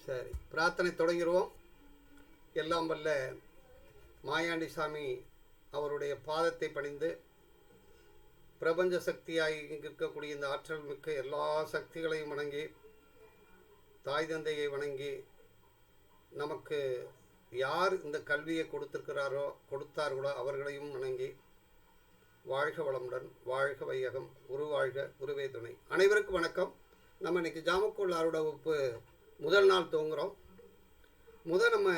சரி, பிரார்த்தனை தொடங்கிடுவோம். எல்லாம் வல்ல மாயாண்டி சாமி அவருடைய பாதத்தை பணிந்து பிரபஞ்ச சக்தியாய் இருக்கக்கூடிய இந்த ஆற்றல் மிக்க எல்லா சக்திகளையும் வணங்கி, தாய் தந்தையை வணங்கி, நமக்கு யார் இந்த கல்வியை கொடுத்தார்களோ அவர்களையும் வணங்கி, வாழ்க வளமுடன், வாழ்க வையகம், குருவாழ்க, குருவே துணை. அனைவருக்கும் வணக்கம். நம்ம இன்றைக்கி ஜாமக்கோள் ஆரோட வகுப்பு முதல் நாள் துவங்குகிறோம். நம்ம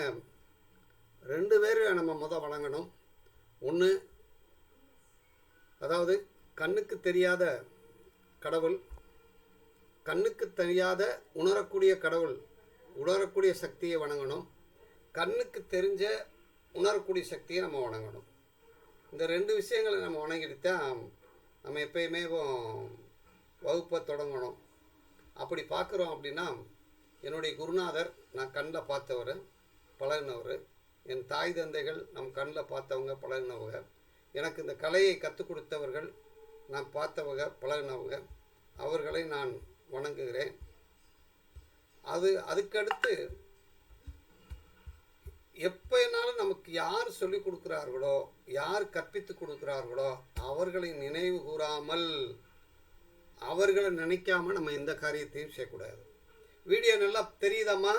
2 பேர் நம்ம வணங்கணும். ஒன்று, அதாவது கண்ணுக்கு தெரியாத கடவுள், கண்ணுக்கு தெரியாத உணரக்கூடிய கடவுள், உணரக்கூடிய சக்தியை வணங்கணும். கண்ணுக்கு தெரிஞ்ச உணரக்கூடிய சக்தியை நம்ம வணங்கணும். இந்த 2 விஷயங்களை நம்ம வணங்கிட்டு தான் நம்ம எப்பயுமே வகுப்பை தொடங்கணும். அப்படி பார்க்குறோம் அப்படின்னா, என்னுடைய குருநாதர் நான் கண்ணில் பார்த்தவர், பழகினவர். என் தாய் தந்தைகள் நம் கண்ணில் பார்த்தவங்க, பழகினவங்க. எனக்கு இந்த கலையை கற்றுக் கொடுத்தவர்கள், நான் பார்த்தவங்க, பழகினவங்க. அவர்களை நான் வணங்குகிறேன். அதுக்கடுத்து எப்போனாலும் நமக்கு யார் சொல்லிக் கொடுக்குறார்களோ, யார் கற்பித்து கொடுக்குறார்களோ அவர்களை நினைவு கூறாமல், அவர்களை நினைக்காம நம்ம எந்த காரியத்தையும் செய்யக்கூடாது. வீடியோ நல்லா தெரியுதாம்மா?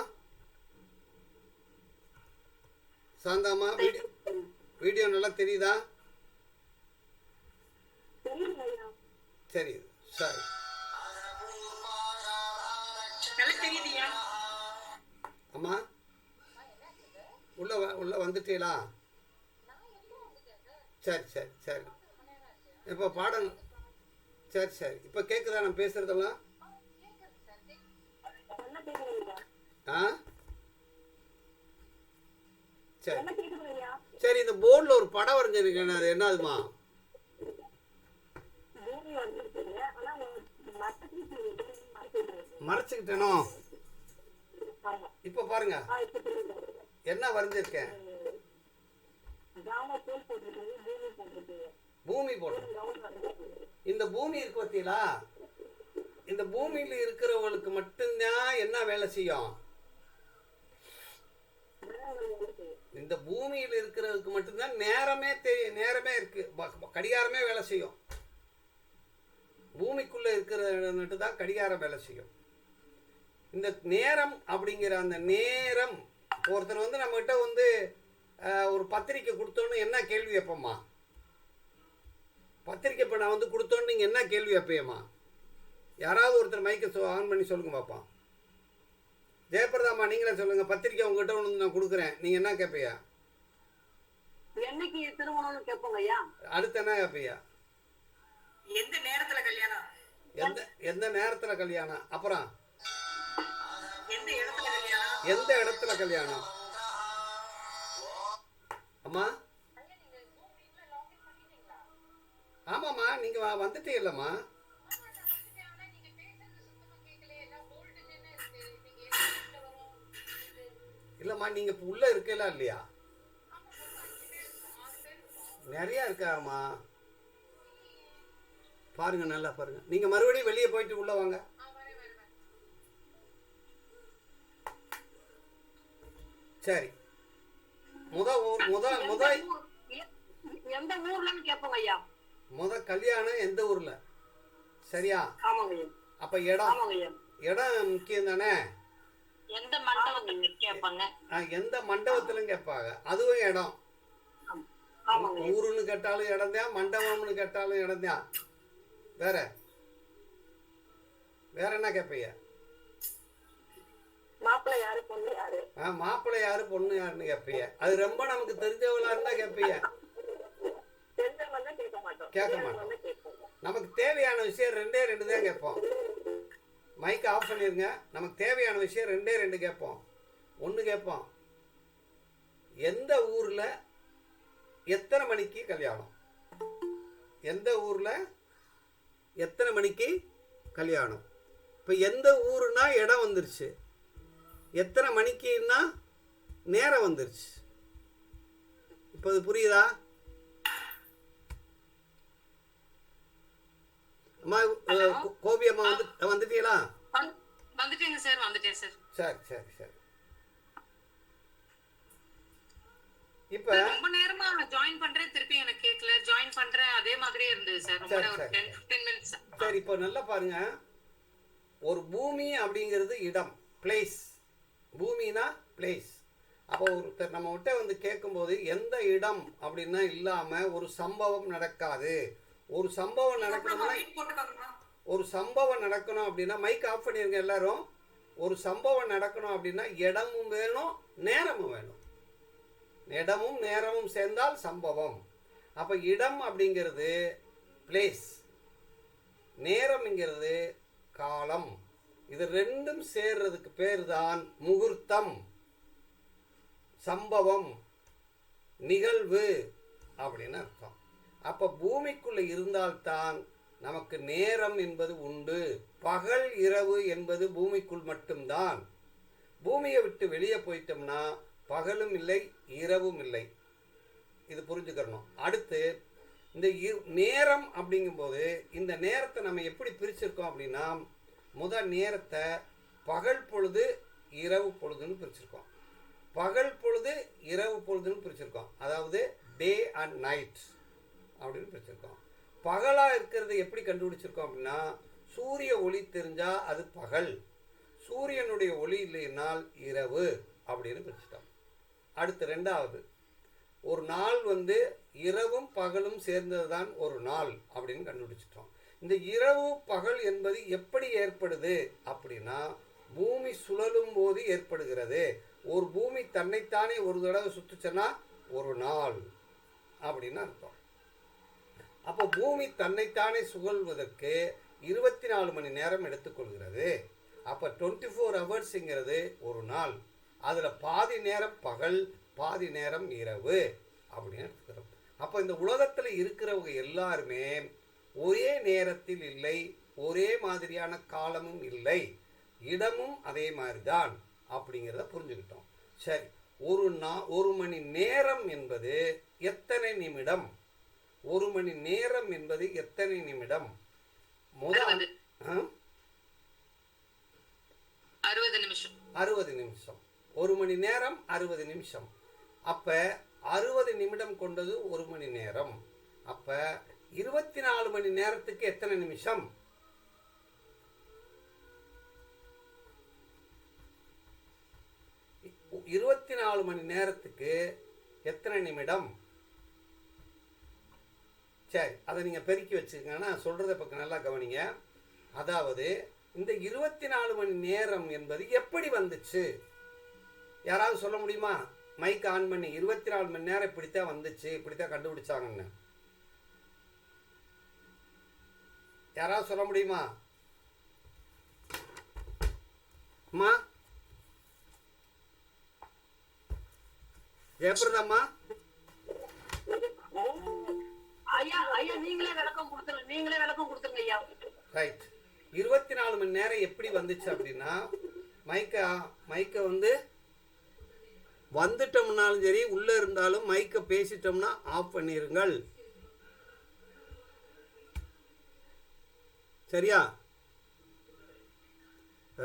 சாந்தாம்மா, வீடியோ நல்லா தெரியுதா? சரி சரி. அம்மா உள்ள வந்துட்டீங்களா? சரி சரி சரி. இப்போ பாடம் சரி சரி. இப்போ கேட்குதா நான் பேசுகிறதெல்லாம்? ஆ சரி சரி. இந்த போர்டில் ஒரு படம் வரைஞ்சிருக்கேன், அது என்னதுமா? மறைச்சுக்கிட்டேனோ? இப்போ பாருங்க என்ன வரைஞ்சிருக்கேன். பூமி போட்டு, இந்த பூமி இருக்கு பார்த்தீங்களா? இந்த பூமியில் இருக்கிறவங்களுக்கு மட்டும்தான் என்ன வேலை செய்யும்? இந்த பூமியில் இருக்கிறதுக்கு மட்டும்தான் நேரமே இருக்கு, கடிகாரமே வேலை செய்யும். பூமிக்குள்ள இருக்கிற தான் கடிகாரம் வேலை செய்யும். இந்த நேரம் அப்படிங்கிற அந்த நேரம், ஒருத்தர் நம்மகிட்ட ஒரு பத்திரிக்கை கொடுத்தோன்னு என்ன கேள்வி வைப்போம்மா? பத்திரிக்கை இப்போ நான் கொடுத்தோன்னு நீங்கள் என்ன கேள்வி வைப்பேம்மா? யாராவது ஒருத்தர் மைக்கை ஆன் பண்ணி சொல்லுங்க பார்ப்போம். ஜெயபிரதாம்மா, நீங்களே சொல்லுங்கள். பத்திரிக்கை உங்ககிட்ட ஒன்று நான் கொடுக்குறேன், நீங்கள் என்ன கேட்பையா? என்னைக்கு திருமணம்னு கேட்போங்க ஐயா. அடுத்து என்ன கேட்பையா? எந்த நேரத்துல கல்யாணம்? எந்த நேரத்தில் கல்யாணம்? அப்புறம் எந்த இடத்துல கல்யாணம்? அம்மா ஆமாம்மா, நீங்கள் வந்துட்டீங்களம்மா? இல்லைம்மா, நீங்கள் இப்போ உள்ளே இருக்கலாம் இல்லையா? நிறையா இருக்காம்மா, பாருங்க, நல்லா பாருங்க. நீங்கள் மறுபடியும் வெளியே போயிட்டு உள்ளே வாங்க. சரி. எந்த ஊர்லன்னு கேட்போங்க ஐயா. கல்யாணம் எந்த ஊர்ல? சரியா? அப்ப இடம் முக்கியம் தானே? எந்த மண்டபத்துல கேட்பாங்க? எந்த மண்டபத்திலும் கேட்பாங்க, அதுவும் இடம். ஊருன்னு கேட்டாலும் இடம் தான், மண்டபம்னு கேட்டாலும் இடம் தான். வேற என்ன கேட்பீங்க? மாப்பிள்ளை யாரு பொண்ணு யாரு? மாப்பிள்ளை யாரு பொண்ணு யாருன்னு கேட்பீங்க. அது ரொம்ப நமக்கு தெரிஞ்சவங்களா இருந்தா கேட்பீங்க. கேட்க மாட்டோம். நமக்கு தேவையான விஷயம் 2 தான் கேட்போம். மைக் ஆஃப் பண்ணிருங்க. நமக்கு தேவையான விஷயம் 2 கேட்போம். ஒன்று கேட்போம், எந்த ஊர்ல எத்தனை மணிக்கு கல்யாணம்? எந்த ஊர்ல எத்தனை மணிக்கு கல்யாணம்? இப்போ எந்த ஊருன்னா இடம் வந்துருச்சு, எத்தனை மணிக்குன்னா நேரம் வந்துருச்சு. இப்போ அது புரியுதா? அம்மா, கோபி அம்மா வந்துட்டீங்களா? வந்துட்டீங்க சார், வந்துட்டேன். சார். சரி சரி சரி. இப்ப ரொம்ப நேரமா ஜாயின் பண்றேன், திருப்பி எனக்கு கேட்கல. ஜாயின் பண்றேன், அதே மாதிரியே இருந்தது சார். ரொம்ப சரி ஒரு சரி 10-15 மினிட்ஸ். சரி. இப்போ நல்லா பாருங்க, ஒரு பூமி அப்படிங்கிறது இடம், பிளேஸ். பூமினா பிளேஸ். அப்போ ஒருத்தர் நம்ம கிட்ட வந்து கேட்கும்போது எந்த இடம் அப்படின்னா இல்லாம ஒரு சம்பவம் நடக்காது. ஒரு சம்பவம் நடக்கணும்னா ஒரு சம்பவம் நடக்கணும் அப்படின்னா மைக் ஆஃப் பண்ணிருங்க எல்லாரும். ஒரு சம்பவம் நடக்கணும் அப்படின்னா இடமும் வேணும், நேரமும் வேணும். இடமும் நேரமும் சேர்ந்தால் சம்பவம். அப்ப இடம் அப்படிங்கிறது பிளேஸ், நேரம்ங்கிறது காலம். இது ரெண்டும் சேர்றதுக்கு பேர் தான் முகூர்த்தம், சம்பவம், நிகழ்வு அப்படின்னு அர்த்தம். அப்ப பூமிக்குள்ள இருந்தால்தான் நமக்கு நேரம் என்பது உண்டு. பகல் இரவு என்பது பூமிக்குள் மட்டும்தான். பூமியை விட்டு வெளியே போயிட்டோம்னா பகலும் இல்லை, இரவும் இல்லை. இது புரிஞ்சுக்கணும். அடுத்து இந்த நேரம் அப்படிங்கும்போது இந்த நேரத்தை நம்ம எப்படி பிரிச்சிருக்கோம் அப்படின்னா, முதல் நேரத்தை பகல் பொழுது இரவு பொழுதுன்னு பிரிச்சிருக்கோம். பகல் பொழுது இரவு பொழுதுன்னு பிரிச்சிருக்கோம். அதாவது டே அண்ட் நைட் அப்படின்னு பிரிச்சிருக்கோம். பகலாக இருக்கிறது எப்படி கண்டுபிடிச்சிருக்கோம் அப்படின்னா, சூரிய ஒளி தெரிஞ்சால் அது பகல், சூரியனுடைய ஒளி இல்லைனால் இரவு அப்படின்னு பிரிச்சிட்டோம். அடுத்து ரெண்டாவது, ஒரு நாள் வந்து இரவும் பகலும் சேர்ந்தது தான் ஒரு நாள் அப்படின்னு கண்டுபிடிச்சிட்டோம். இந்த இரவு பகல் என்பது எப்படி ஏற்படுது அப்படின்னா, பூமி சுழலும் போது ஏற்படுகிறது. ஒரு பூமி தன்னைத்தானே ஒரு தடவை சுற்றுச்சுன்னா ஒரு நாள் அப்படின்னு அர்த்தம். அப்போ பூமி தன்னைத்தானே சுழல்வதற்கு 24 மணி நேரம் எடுத்துக்கொள்கிறது. அப்போ 24 ஹவர்ஸுங்கிறது ஒரு நாள். அதில் பாதி நேரம் பகல், பாதி நேரம் இரவு அப்படின்னு எடுத்துக்கிறோம். அப்போ இந்த உலகத்தில் இருக்கிறவங்க எல்லாருமே ஒரே நேரத்தில் இல்லை, ஒரே மாதிரியான காலமும் இல்லை, இடமும் அதே மாதிரி தான் அப்படிங்கிறத புரிஞ்சுக்கிட்டோம். சரி, ஒரு மணி நேரம் என்பது எத்தனை நிமிடம்? ஒரு மணி நேரம் என்பது எத்தனை நிமிடம்? 60 நிமிஷம். 60 நிமிஷம். ஒரு மணி நேரம் 60 நிமிஷம். அப்ப 60 நிமிடம் கொண்டது ஒரு மணி நேரம். அப்ப 24 மணி நேரத்துக்கு எத்தனை நிமிஷம்? 24 மணி நேரத்துக்கு எத்தனை நிமிடம்? சரி, அதை நீங்க பெருக்கி வச்சுக்கங்கன்னா சொல்றதை பக்கம் நல்லா கவனிங்க. அதாவது இந்த 24 மணி நேரம் என்பது எப்படி வந்துச்சு? யாராவது சொல்ல முடியுமா? மைக் ஆன் பண்ணி 24 மணி நேரம் இப்படித்தான் வந்துச்சு, இப்படித்தான் கண்டுபிடிச்சாங்கன்னு யாராவது சொல்ல முடியுமா? அம்மா ஜெயபிரதாம்மா, ஐயா ஐயா நீங்களே விளக்கம் கொடுத்துருங்க ஐயா. ரைட். 24 மணி நேரம் எப்படி வந்துச்சு அப்படின்னா, மைக்கை வந்து வந்துட்டோம்னாலும் சரி, உள்ள இருந்தாலும் மைக்கை பேசிட்டோம்னா ஆஃப் பண்ணிருங்கள். சரியா?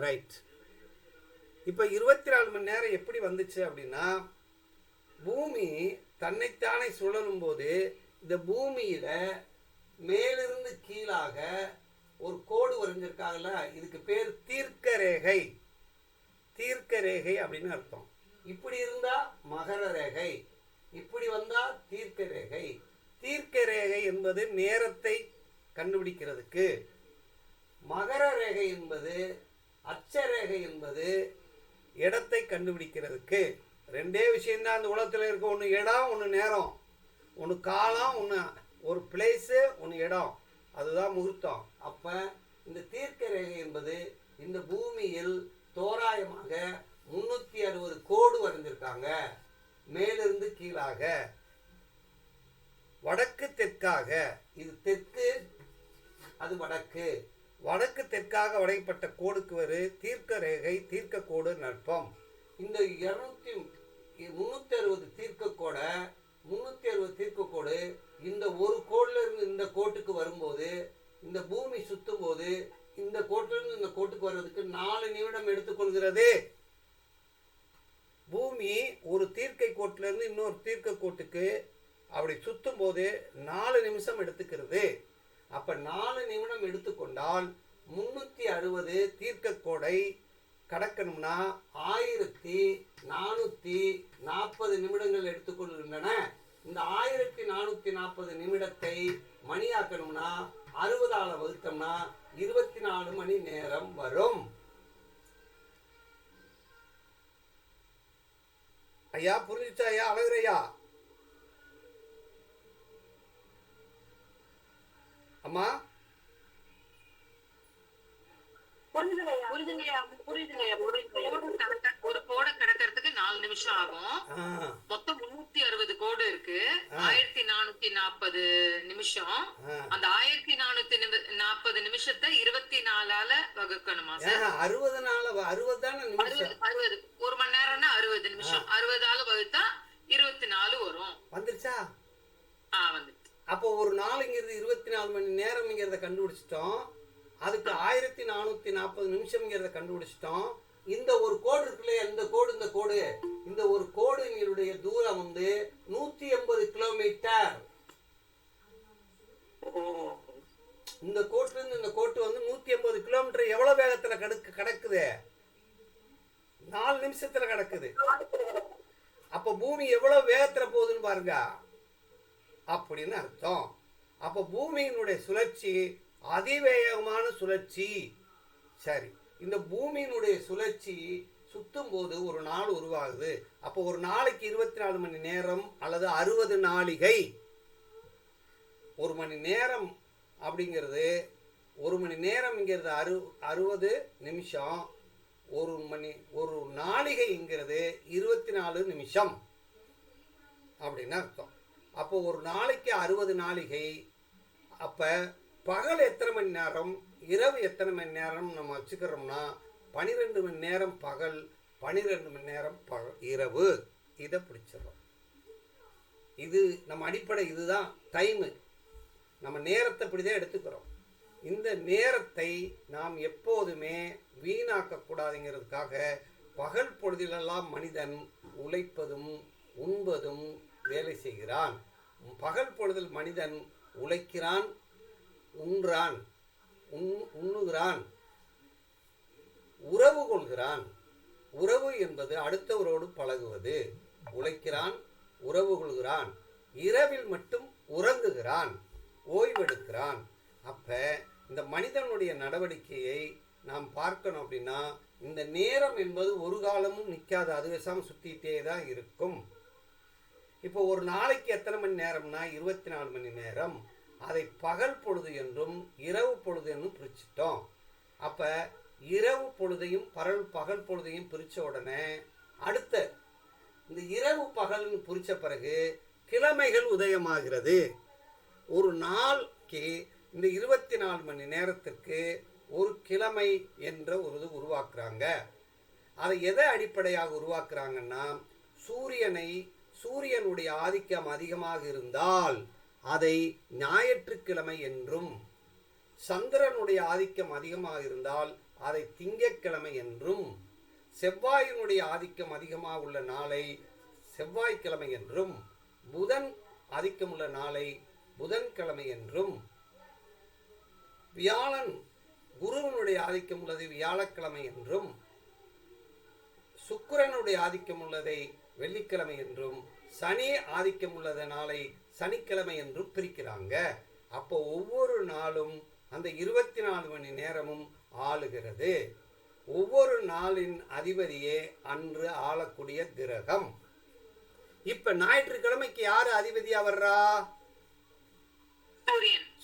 ரைட். இப்போ 24 மணி நேரம் எப்படி வந்துச்சு அப்படின்னா, பூமி தன்னைத்தானே சுழலும் போது இந்த பூமியில மேலிருந்து கீழாக ஒரு கோடு வரைஞ்சிருக்காங்கல்ல, இதுக்கு பேர் தீர்க்க ரேகை. தீர்க்க ரேகை அப்படின்னு அர்த்தம். இப்படி இருந்தா மகர ரேகை, இப்படி வந்தா தீர்க்க ரேகை. தீர்க்க ரேகை என்பது நேரத்தை கண்டுபிடிக்கிறதுக்கு, மகர ரேகை என்பது, அச்சரேகை என்பது இடத்தை கண்டுபிடிக்கிறதுக்கு. ரெண்டே விஷயம்தான் அந்த உலகத்தில் இருக்க. ஒன்று இடம், ஒன்று நேரம். ஒன்று காலம், ஒன்று ஒரு பிளேஸு, ஒன்று இடம். அதுதான் முகூர்த்தம். அப்போ இந்த தீர்க்க ரேகை என்பது இந்த பூமியில் தோராயமாக 360 கோடு வரைஞ்சிருக்காங்க. மேலிருந்து கீழாக, வடக்கு தெற்காக. இது தெற்கு, அது வடக்கு. வடக்கு தெற்காக வரையப்பட்ட கோடுக்கு வரு தீர்க்க ரேகை, தீர்க்க கோடு நட்பம். இந்த 360 தீர்க்க கோடை, 360 தீர்க்க கோடு இந்த ஒரு கோடுல இருந்து இந்த கோட்டுக்கு வரும்போது, இந்த பூமி சுத்தும் போது இந்த கோட்டிலிருந்து இந்த கோட்டுக்கு வர்றதுக்கு 4 நிமிடம் எடுத்துக்கொள்கிறது. பூமி ஒரு தீர்க்கை கோட்டிலிருந்து இன்னொரு தீர்க்க கோட்டுக்கு அப்படி சுத்தும் போது 4 நிமிஷம் எடுத்துக்கிறது. அப்ப 4 நிமிடம் எடுத்துக்கொண்டால் 360 தீர்க்க கோடை கடக்கணும்னா 1440 நிமிடங்கள் எடுத்துக்கொள்கின்றன. இந்த 1440 நிமிடத்தை மணியாக்கணும்னா 60ஆல வகுத்தோம்னா 24 மணி நேரம் வரும். ஐயா புரிஞ்சுச்சா ஐயா? அழகுரையா அம்மா ஒரு கோடை கடக்கிறதுக்கு 4 நிமிஷம் ஆகும். மொத்தம் 360 கோடு இருக்கு. 1440 நிமிஷம். அந்த 1440 நிமிஷத்தை 24ஆல வகுக்கணுமா சார்? 60 தானே நிமிஷம். 60 ஒரு மணி நேரம்னா 60 நிமிஷம். 60ஆல வகுத்தா 24 வரும். வந்துருச்சா? வந்து அப்போ ஒரு நாளுங்கிறது 24 மணி நேரம்ங்கிறத கண்டுபிடிச்சிட்டோம். அதுக்கு 1440 நிமிஷம்ங்கிறத கண்டுபிடிச்சிட்டோம். இந்த ஒரு கோடு இருக்குல்ல, இந்த ஒரு கோடுங்களுடைய தூரம் வந்து 180 கிலோமீட்டர். இந்த கோட்டுல இருந்து இந்த கோட்டு வந்து 180 கிலோமீட்டர் எவ்வளவு வேகத்துல கடக்குது? 4 நிமிஷத்துல கடக்குது. அப்ப பூமி எவ்வளவு வேகத்துல போகுதுன்னு பாருங்க அப்படின்னு அர்த்தம். அப்ப பூமியினுடைய சுழற்சி அதிவேகமான சுழற்சி. சரி, இந்த பூமியினுடைய சுழற்சி சுத்தும் போது ஒரு நாள் உருவாகுது. அப்போ ஒரு நாளைக்கு 24 மணி நேரம் அல்லது 60 நாளிகை. ஒரு மணி நேரம் அப்படிங்கிறது, ஒரு மணி நேரம்ங்கிறது 60 நிமிஷம். ஒரு நாளிகைங்கிறது 24 நிமிஷம் அப்படின்னு அர்த்தம். அப்போ ஒரு நாளைக்கு 60 நாளிகை. அப்ப பகல் எத்தனை மணி நேரம், இரவு எத்தனை மணி நேரம் நம்ம வச்சுக்கிறோம்னா 12 மணி நேரம் பகல், 12 மணி நேரம் இரவு. இதை பிடிச்சிடறோம். இது நம்ம அடிப்படை. இதுதான் டைமு. நம்ம நேரத்தை இப்படிதான் எடுத்துக்கிறோம். இந்த நேரத்தை நாம் எப்போதுமே வீணாக்கக்கூடாதுங்கிறதுக்காக பகல் பொழுதிலெல்லாம் மனிதன் உழைப்பதும் உண்பதும் வேலை செய்கிறான். பகல் பொழுதில் மனிதன் உழைக்கிறான், உண்கிறான், உண்ணுகிறான், உறவு கொள்கிறான். உறவு என்பது அடுத்தவரோடு பழகுவது. உழைக்கிறான், உறவு கொள்கிறான், இரவில் மட்டும் உறங்குகிறான், ஓய்வெடுக்கிறான். அப்ப இந்த மனிதனுடைய நடவடிக்கையை நாம் பார்க்கணும் அப்படின்னா, இந்த நேரம் என்பது ஒரு காலமும் நிற்காது. அது விஷம் சுத்திட்டே தான் இருக்கும். இப்போ ஒரு நாளைக்கு எத்தனை மணி நேரம்னா 24 மணி நேரம். அதை பகல் பொழுது என்றும் இரவு பொழுது என்றும் பிரிச்சிட்டோம். அப்ப இரவு பொழுதையும் பகல் பொழுதையும் பிரிச்ச உடனே அடுத்த இந்த இரவு பகல்னு பிரிச்ச பிறகு கிழமைகள் உதயமாகிறது. ஒரு நாளைக்கு இந்த 24 மணி நேரத்திற்கு ஒரு கிழமை என்ற ஒரு இது உருவாக்குறாங்க. அதை எதை அடிப்படையாக உருவாக்குறாங்கன்னா, சூரியனுடைய ஆதிக்கம் அதிகமாக இருந்தால் அதை ஞாயிற்றுக்கிழமை என்றும், சந்திரனுடைய ஆதிக்கம் அதிகமாக இருந்தால் அதை திங்கட்கிழமை என்றும், செவ்வாயினுடைய ஆதிக்கம் அதிகமாக உள்ள நாளை செவ்வாய்க்கிழமை என்றும், புதன் ஆதிக்கம் உள்ள நாளை புதன்கிழமை என்றும், வியாழன் குருவனுடைய ஆதிக்கம் உள்ளதை வியாழக்கிழமை என்றும், சுக்கிரனுடைய ஆதிக்கம் உள்ளதை வெள்ளிக்கிழமை என்றும், சனி ஆதிக்கம் உள்ளத நாளை சனிக்கிழமை என்றும் பிரிக்கிறாங்க. அப்போ ஒவ்வொரு நாளும் அந்த 24 மணி நேரமும் ஆளுகிறது. ஒவ்வொரு நாளின் அதிபதியே அன்று ஆளக்கூடிய கிரகம். இப்ப ஞாயிற்றுக்கிழமைக்கு யாரு அதிபதியா வர்றா?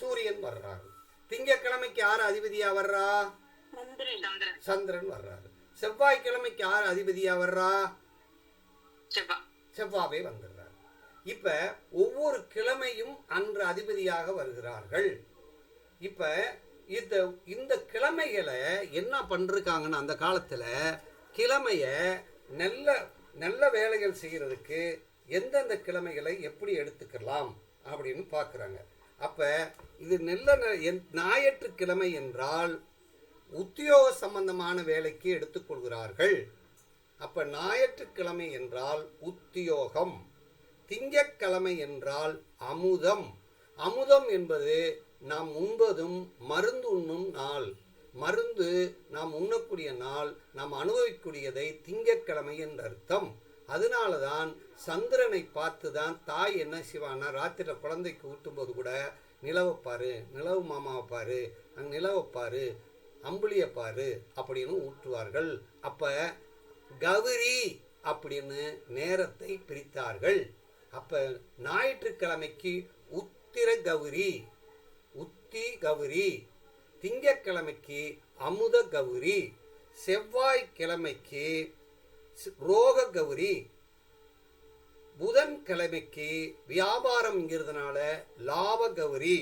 சூரியன் வர்றாரு. திங்கட்கிழமைக்கு யாரு அதிபதியா வர்றா? சந்திரன் வர்றாரு. செவ்வாய்க்கிழமைக்கு யாரு அதிபதியா வர்றா? செவ்வாவே வந்துடுறார். இப்ப ஒவ்வொரு கிழமையும் அன்று அதிபதியாக வருகிறார்கள். இப்ப இந்த கிழமைகளை என்ன பண்றாங்கன்னா, அந்த காலத்துல கிழமைய நல்ல வேலைகள் செய்யறதுக்கு எந்தெந்த கிழமைகளை எப்படி எடுத்துக்கலாம் அப்படின்னு பார்க்குறாங்க. அப்போ இது ஞாயிற்றுக்கிழமை என்றால் உத்தியோக சம்பந்தமான வேலைக்கு எடுத்துக்கொள்கிறார்கள். அப்ப ஞாயிற்றுக்கிழமை என்றால் உத்தியோகம், திங்கட்கிழமை என்றால் அமுதம். அமுதம் என்பது நாம் உண்பதும் மருந்து உண்ணும் நாள். மருந்து நாம் உண்ணக்கூடிய நாள், நாம் அனுபவிக்கூடியதை திங்கட்கிழமை என்று அர்த்தம். அதனால தான் சந்திரனை பார்த்து தான் தாய் என்ன செய்வான்னா, ராத்திரியில் குழந்தைக்கு ஊட்டும்போது கூட நிலவைப்பாரு, நிலவு மாமாவைப்பாரு, அங்கே நிலவைப்பாரு, அம்புலியப்பாரு அப்படின்னு ஊட்டுவார்கள். அப்போ கௌரி அப்படின்னு நேரத்தை பிரித்தார்கள். அப்போ ஞாயிற்றுக்கிழமைக்கு உத்திர கௌரி, உத்தி கௌரி, திங்கட்கிழமைக்கு அமுத கௌரி, செவ்வாய்க்கிழமைக்கு ரோக கௌரி, புதன்கிழமைக்கு வியாபாரம்ங்கிறதுனால லாப கௌரி,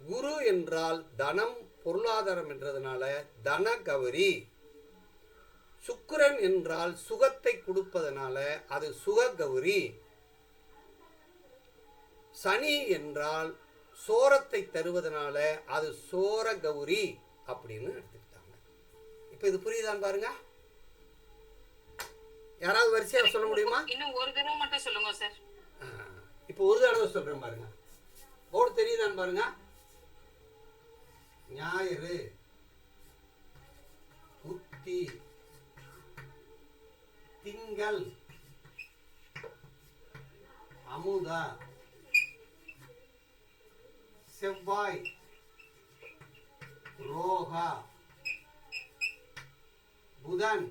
குரு என்றால் தனம் பொருளாதாரம் என்றதுனால தன கௌரி, சுக்கிரன் என்றால் சுகத்தை கொடுப்பதனால அது சுக கௌரி, சனி என்றால் சோரத்தை தருவதனால அது சோர கௌரி அப்படின்னு எடுத்துக்கிட்டாங்க. இப்போ இது புரியுதான்னு பாருங்க. யாராவது வரிசையாக சொல்ல முடியுமா? இன்னும் ஒரு தடவை மட்டும் சொல்லுங்க சார். இப்போ ஒரு தடவை சொல்றேன் பாருங்க. போர்டு தெரியுதான்னு பாருங்க. ஞாயிறு, உத்தி, திங்கள், அமுதா, செவ்வாய், ரோகா, புதன்,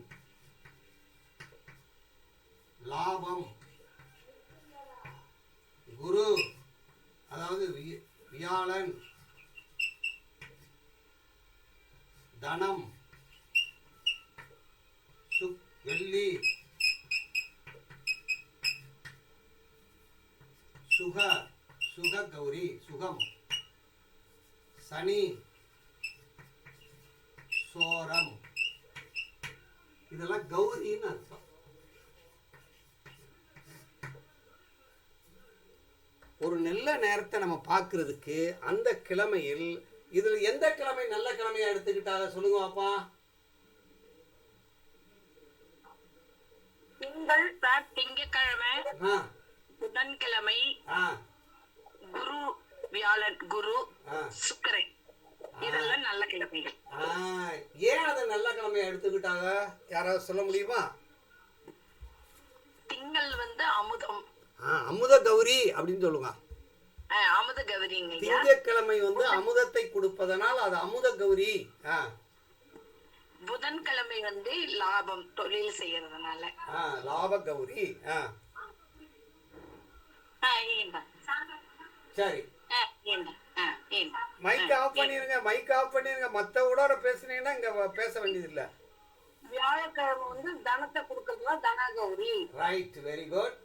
லாபம், குரு அதாவது வியாழன், தனம், வெள்ளி, சுக கௌரி சுகம், சனி, சோரம். இதெல்லாம் கௌரின்னு அர்த்தம். ஒரு நல்ல நேரத்தை நம்ம பார்க்கறதுக்கு அந்த கிழமையில் இதுல எந்த கிழமை நல்ல கிழமையா எடுத்துக்கிட்டாங்க சொல்லுங்க பாப்பா. திங்கள் சார், திங்கட்கிழமை, புதன்கிழமை, குரு வியாழன், குரு சுக்கிரன், இதெல்லாம் நல்ல கிழமைகள். ஏன் அதை நல்ல கிழமையா எடுத்துக்கிட்டாங்க யாராவது சொல்ல முடியுமா? திங்கள் வந்து அமுதம், அமுத கௌரி அப்படின்னு சொல்லுங்க. அமுத கௌரிங்க. திங்கட்கிழமை வந்து அமுதத்தை கொடுப்பதனால் அது அமுத கௌரி. புதன்கிழமை வந்து லாபம், தொழில் செய்யறதுனால லாப கௌரி. சரி, மைக் ஆஃப் பண்ணிருங்க, மைக் ஆஃப் பண்ணிருங்க. மத்தவங்களோட பேசுனீங்கன்னா இங்க பேச வேண்டியது இல்ல. வியாழக்கிழமை வந்து தனத்தை கொடுக்கறதுனால தன கௌரி. Right, very good.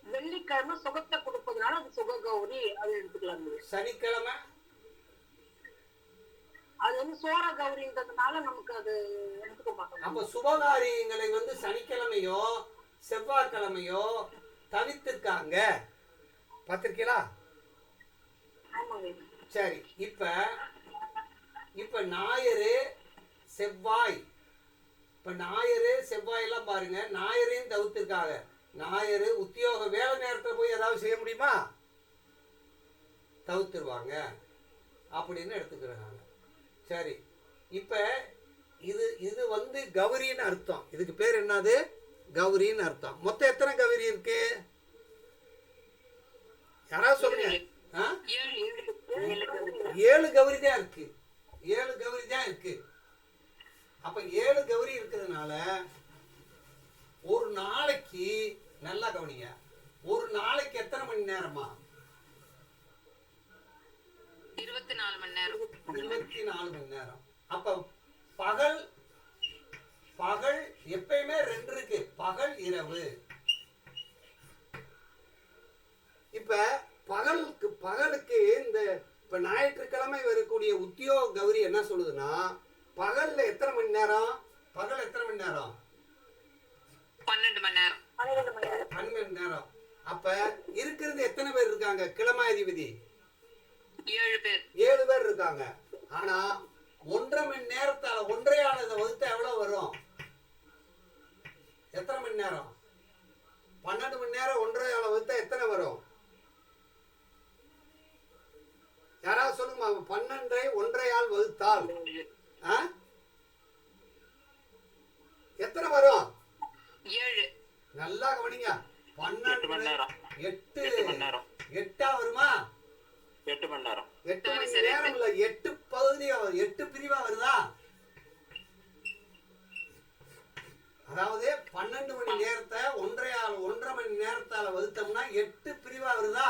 வெள்ளிக்கிழமை சுகத்தை கொடுப்பதனால அது சுக கௌரி, அது எடுத்துக்கலாம். சனிக்கிழமை அது வந்து சோர கௌரின்றதுனால நமக்கு அது எடுத்துக்க மாட்டோம். அப்ப சுபகாரியங்களை வந்து சனிக்கிழமையோ செவ்வாய்க்கிழமையோ தவிர்த்திருக்காங்க, பார்த்திருக்கீங்களா? சரி, இப்ப ஞாயிறு செவ்வாய், இப்ப ஞாயிறு செவ்வாய் எல்லாம் பாருங்க, ஞாயிறையும் தவிர்த்திருக்காங்க. ஞாயிறு உத்தியோக வேலை நேரத்தில் போய் ஏதாவது செய்ய முடியுமா? தவிர்த்துருவாங்க அப்படின்னு எடுத்துக்கிறாங்க. சரி, இப்ப இது வந்து கௌரின்னு அர்த்தம். இதுக்கு பேர் என்னது? கௌரின்னு அர்த்தம். மொத்தம் எத்தனை கௌரி இருக்கு யாராவது சொல்லுங்க. 7 கௌரி தான் இருக்கு. 7 கௌரி தான் இருக்கு. அப்ப 7 கௌரி இருக்கிறதுனால ஒரு நாளைக்கு நல்லா கவனிங்க, ஒரு நாளைக்கு எத்தனை மணி நேரமா? 24 மணி நேரம். 24 மணி நேரம். அப்ப பகல் எப்பயுமே 2 இருக்கு, பகல் இரவு. இப்ப பகலுக்கு இந்த இப்ப ஞாயிற்றுக்கிழமை வரக்கூடிய உத்தியோக கௌரி என்ன சொல்லுதுன்னா, பகல்ல எத்தனை மணி நேரம்? பகல் எத்தனை மணி நேரம்? 12 மணி நேரம். 12 நேரம். அப்ப இருக்கிறது எத்தனை பேர் இருக்காங்க? கிழமை அதிபதி 7 பேர். 7 பேர் இருக்காங்க. ஆனா 1.5 மணி நேரத்தால 1.5 வகுத்தா எவ்வளவு வரும்? எத்தனை மணி நேரம்? 12 மணி நேரம் 1.5 வகுத்தா எத்தனை வரும்? யாராவது சொல்லுங்க. 12 1.5 வகுத்தால் எத்தனை வரும்? 7. நல்லா கவனிங்க. 12 மணி நேரம். 8 மணி நேரம். 8 வருமா? 8 மணி நேரம். 8 மணி நேரம் இல்ல, 8 பகுதியா, 8 பிரிவா வருதா? அதாவது 12 மணி நேரத்தை 1.5 மணி நேரத்தால வகுத்தோம்னா 8 பிரிவா வருதா?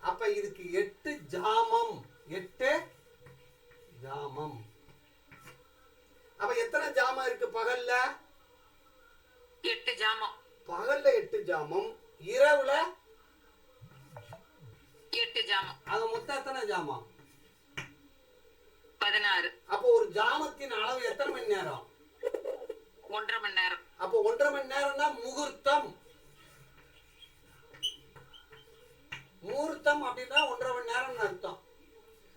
அப்ப இதுக்கு 8 ஜாமம். 8 ஜாமம். அப்ப எத்தனை ஜாமம் இருக்கு பகல்ல? 8 ஜாமம். பகல்ல 8 ஜாமம், இரவுல 8 ஜாமம். அது மொத்தம் எத்தனை ஜாமம்? 16. அப்போ ஒரு ஜாமத்தின் அளவு எத்தனை மணி நேரம்? 1.5 மணி நேரம். அப்போ 1.5 மணி நேரம் தான் முகூர்த்தம். முகூர்த்தம் அப்படின்னா 1.5 மணி நேரம்னு அர்த்தம்.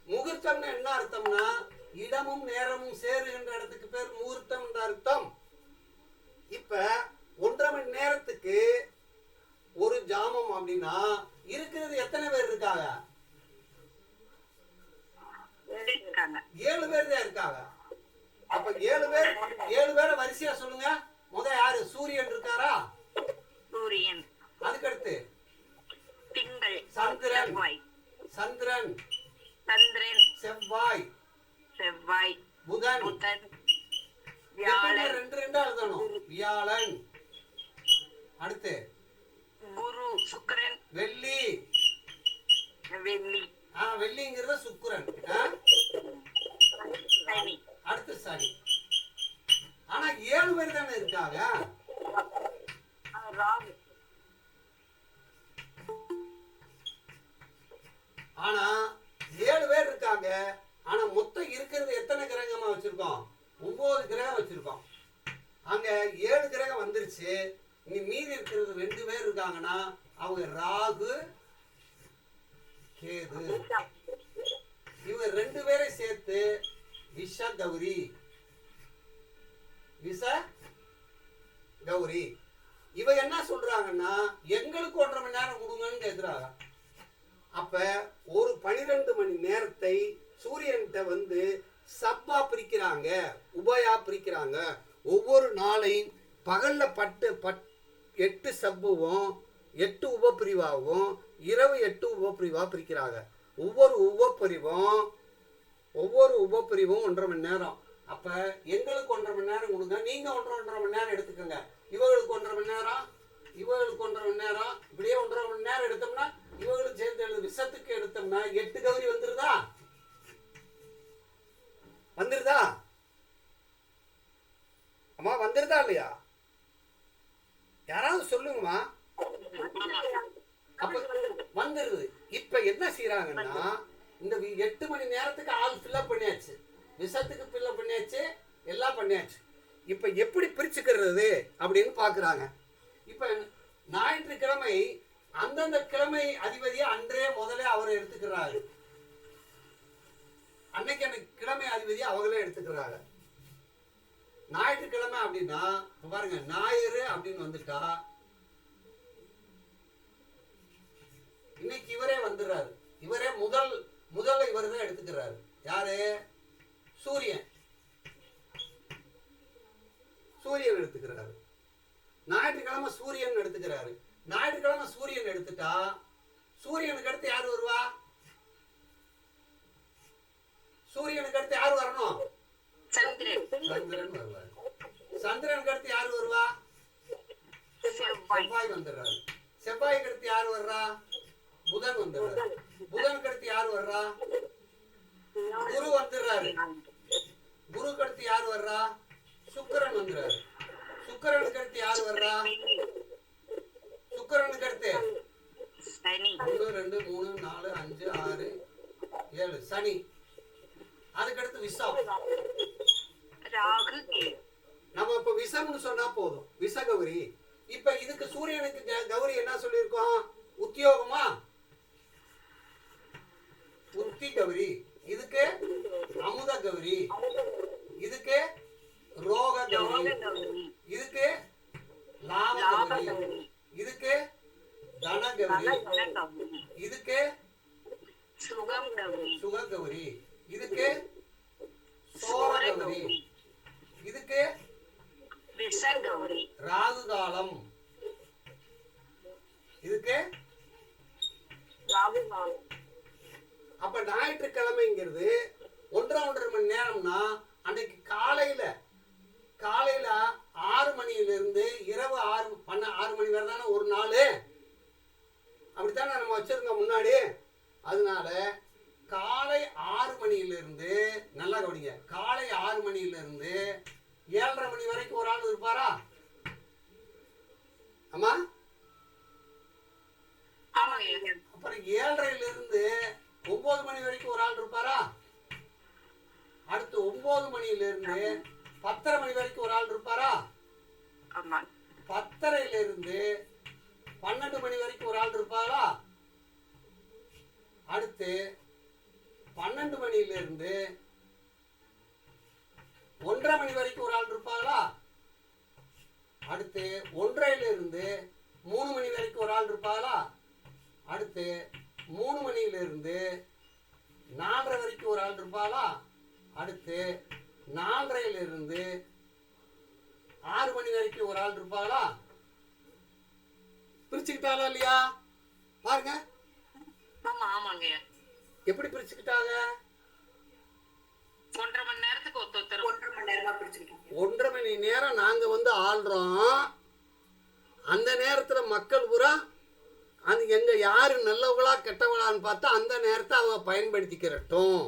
முகூர்த்தம்னு என்ன அர்த்தம்னா இடமும் நேரமும் சேருகின்ற இடத்துக்கு பேர் முகூர்த்தம் என்ற அர்த்தம். இப்ப 1.5 மணி நேரத்துக்கு ஒரு ஜாமம் அப்படின்னா இருக்கிறது எத்தனை பேர் இருக்காங்க? 7 பேர் தான் இருக்காங்க. அப்ப 7 பேரை வரிசையா சொல்லுங்க. யாரு? சூரியன் இருக்காரா? சூரியன். அதுக்கடுத்து திங்கள். சந்திரன். சந்திரன். சந்திரன். செவ்வாய். செவ்வாய். புதன். புதன். வியாழன். 2 எழுதணும். வியாழன். அடுத்து குரு. சுக்கிரன். வெள்ளி. வெள்ளி. வெள்ளிங்கிறத சுக்கிரன். சனி. அடுத்து சனி. ஆனா 7 பேர் தானே இருக்காங்க. ராகு. ஆனா 7 பேர் இருக்காங்க. ஆனா மொத்தம் இருக்கிறது எத்தனை கிரகமா வச்சிருக்கோம்? 9 கிரகம் வச்சிருக்கோம். அங்க 7 கிரகம் வந்துருச்சு. இனி மீதி இருக்கிறது 2 பேர் இருக்காங்கன்னா அவங்க ராகு, கேது. இவங்க 2 பேரை சேர்த்து விஷ கௌரி. விஷ கௌரி. இவ என்ன சொல்றாங்கன்னா எங்களுக்கு 1.5 மணி நேரம் கொடுங்கன்னு கேட்கிறாங்க. அப்ப ஒரு 12 மணி நேரத்தை சூரியன்கிட்ட வந்து சப்பா பிரிக்கிறாங்க, உபயா பிரிக்கிறாங்க. ஒவ்வொரு நாளையும் பகல்ல 8 சப்புவும் 8 உபப்பிரிவாகவும் இரவு 8 உபப்பிரிவா பிரிக்கிறாங்க. ஒவ்வொரு உபப்பிரிவும் 1.5 மணி நேரம். அப்ப எங்களுக்கு 1.5 மணி நேரம் கொடுங்க, நீங்க 1.5 மணி நேரம் எடுத்துக்கோங்க. இவங்களுக்கு 1.5 மணி நேரம், இவங்களுக்கு 1.5 மணி நேரம், இப்படியே 1.5 மணி நேரம் எடுத்தோம்னா இவங்களுக்கு சேர்ந்து எழுது. விஷத்துக்கு எடுத்தோம்னா 8 கௌரி வந்துருதா? அம்மா வந்துருதா இல்லையா? யாராவது சொல்லுங்கம்மா. அப்ப வந்துருது. இப்ப என்ன செய்யறாங்கன்னா இந்த 8 மணி நேரத்துக்கு ஆள் ஃபில்அப் பண்ணியாச்சு, விஷத்துக்கு ஃபில்அப் பண்ணியாச்சு, எல்லாம் பண்ணியாச்சு. இப்ப எப்படி பிரிச்சுக்கிறது அப்படின்னு பாக்குறாங்க. இப்ப ஞாயிற்றுக்கிழமை அந்தந்த கிழமை அதிபதியை அன்றே முதலே அவரை எடுத்துக்கிறாரு. அன்னைக்கு கிழமை அதிபதியை அவங்களே எடுத்துக்கிறாங்க. ஞாயிற்றுக்கிழமை அப்படின்னா பாருங்க, ஞாயிறு அப்படின்னு வந்துட்டா இன்னைக்கு இவரே வந்துடுறாரு. இவரே முதல்ல இவர் தான் எடுத்துக்கிறாரு. யாரு? சூரியன் எடுத்துக்கிறாரு. ஞாயிற்றுக்கிழமை சூரியன் எடுத்துக்கிறாரு. ஞாயிற்றுக்கிழமை சூரியன் எடுத்துட்டா சூரியனுக்கு அடுத்து யாரு வருவா? சூரியனுக்கு அடுத்து யாரு வரணும்? சந்திரன் வருவார். சந்திரனுக்கு அடுத்து யாரு வருவா? செவ்வாய் வந்துடுறாரு. செவ்வாய்க்கு அடுத்து யாரு வர்றா? புதன் வந்துடுறாரு. புதனுக்கு அடுத்து யாரு வர்றா? குரு வந்துடுறாரு. குருக்கு அடுத்து யாரு வர்றா? சுக்கிரன் வந்துடுறாரு. சுக்கிரனுக்கு அடுத்து யாரு வர்றா? சுக்கிரனுக்கு அடுத்து 1 2 3 4 5 6 7 சனி. அதுக்கடுத்து விஷம். நம்ம இப்ப விஷம்னு சொன்னா போதும், விஷ கௌரி. இப்ப இதுக்கு சூரியனுக்கு கௌரி என்ன சொல்லியிருக்கோம்? உத்தியோகமா? உத்தி கௌரி. இதுக்கு அமுத கௌரி, இதுக்கு ரோக கௌரி, இதுக்கு லாப கௌரி, இதுக்கு தன கௌரி, இதுக்கு சுக கௌரி, இதுக்கு சோர கௌரி, இதுக்கு ராகு காலம், இதுக்கு அப்ப ஞாயிற்றுக்கிழமைங்கிறது 1.5 மணி நேரம்னா அன்னைக்கு காலையில 6 மணியிலிருந்து இரவு 6 மணி வரை தானே ஒரு நாள், அப்படித்தானே நம்ம வச்சிருக்கோம் முன்னாடி. அதனால காலை 6 மணியிலிருந்து நல்லா கவனிங்க, காலை 6 மணியிலிருந்து 7:30 மணி வரைக்கும் ஒரு ஆள் இருப்பாரா? ஆமா. அப்புறம் 7:30லிருந்து 9 மணி வரைக்கும் ஒரு ஆள் இருப்பாரா? அடுத்து 9 மணியிலிருந்து 10:30 மணி வரைக்கும் ஒரு ஆள் இருப்பாரா? 10:30லிருந்து 12 மணி வரைக்கும் ஒரு ஆள் இருப்பாரா? அடுத்து 12 மணியிலிருந்து 1:30 மணி வரைக்கும் ஒரு ஆள் இருப்பாங்களா? அடுத்து 1:30லிருந்து 3 மணி வரைக்கும் ஒரு ஆள் இருப்பாங்களா? அடுத்து 3 மணியிலிருந்து 4:30 வரைக்கும் ஒரு ஆள் இருப்பாங்களா? அடுத்து 4:30லிருந்து 6 மணி வரைக்கும் ஒரு ஆள் இருப்பாங்களா? பிரிச்சுக்கிட்டாளா இல்லையா? பாருங்க. ஆமாங்க. எப்படி பிரிச்சுக்கிட்டாங்க? 1.5 மணி நேரத்துக்கு ஒருத்தர் 1.5 மணி நேரமா பிரிச்சுக்கிட்டாங்க. 1.5 மணி நேரம் நாங்க ஆள்றோம். அந்த நேரத்துல மக்கள் பூரா அது எங்க யாரு நல்லவங்களா கெட்டவங்களான்னு பார்த்தா அந்த நேரத்தை அவங்க பயன்படுத்திக்கிறட்டும்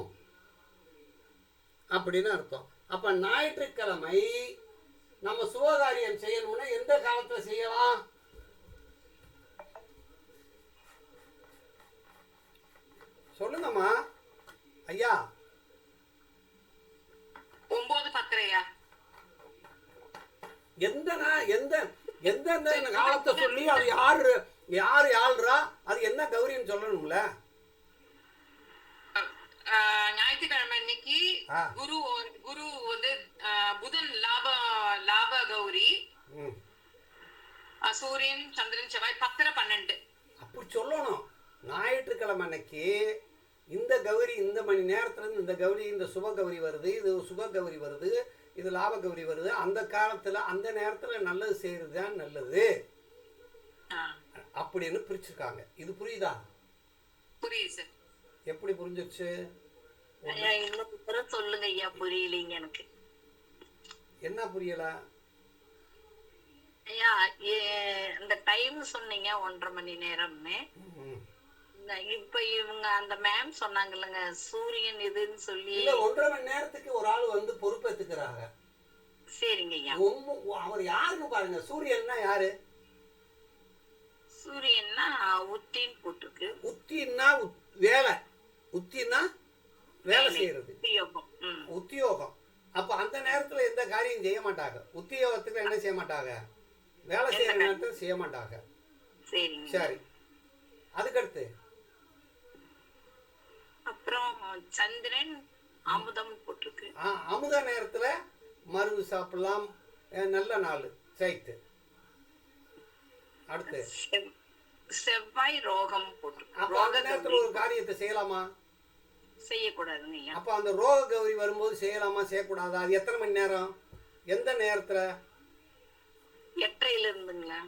அப்படின்னு அர்த்தம். அப்ப ஞாயிற்றுக்கிழமை நம்ம சுபகாரியம் செய்யணும்னா எந்த காலத்துல செய்யலாம்? சொல்லுங்கம்மா ஐயா. 9:10 எந்த காலத்தை சொல்லி அது யாரு ஆள்றா, அது என்ன கௌரின்னு சொல்லணும்ல. ஞாயிற்றுக்கிழமை அன்னைக்கு குரு வந்து புதன் லாப கௌரி, சூரியன் சந்திரன் செவ்வாய் 10:12 அப்படி சொல்லணும். ஞாயிற்றுக்கிழமை அன்னைக்கு இந்த கௌரி இந்த மணி நேரத்துல இருந்து இந்த கௌரி, இந்த சுப கௌரி வருது, இது சுப கௌரி வருது, இது லாப கௌரி வருது. அந்த காலத்துல அந்த நேரத்துல நல்லது செய்யறது தான் நல்லது அப்படின்னு பிரிச்சிருக்காங்க. இது புரியுதா? புரியுது சார். எப்படி புரிஞ்சிருச்சு? சொல்லுங்க ஐயா. புரியலீங்க எனக்கு. என்ன புரியல? ஐயா இந்த டைம் சொன்னீங்க 1.5 மணி நேரம்னு. இப்ப இவங்க அந்த மேம் சொன்னாங்க இல்லங்க சூரியன் இதுன்னு சொல்லி. இல்ல 1.5 மணி நேரத்துக்கு ஒரு ஆள் வந்து பொறுப்பேத்துக்கிறாங்க. சரிங்க ஐயா. அவர் யாருன்னு பாருங்க. சூரியன்னா யாரு? சூரியன்னா உத்தின்னு போட்டிருக்கு. உத்தின்னா வேலை, உத்தின்னா வேலை செய்யறது, உத்தியோகம். அப்ப அந்த நேரத்துல எந்த காரியம் செய்ய மாட்டாங்க. உத்தியோகத்துக்கு என்ன செய்ய மாட்டாங்க? வேலை செய்யற நேரத்துல செய்ய மாட்டாங்க. சரி. அதுக்கடுத்து அப்புறம் சந்திரன் அமுதம் போட்டிருக்கு. அமுத நேரத்துல மருந்து சாப்பிடலாம், நல்ல நாள் சைத்து. அடுத்து செவ்வாய் ரோகம் போட்டிருக்கு. அப்ப அந்த நேரத்துல ஒரு காரியத்தை செய்யலாமா? செய்யக்கூடாதுங்க. அப்ப அந்த ரோக கௌரி வரும்போது செய்யலாமா செய்யக்கூடாதா? அது எத்தனை மணி நேரம், எந்த நேரத்துல? 8:30 இருந்துங்களா?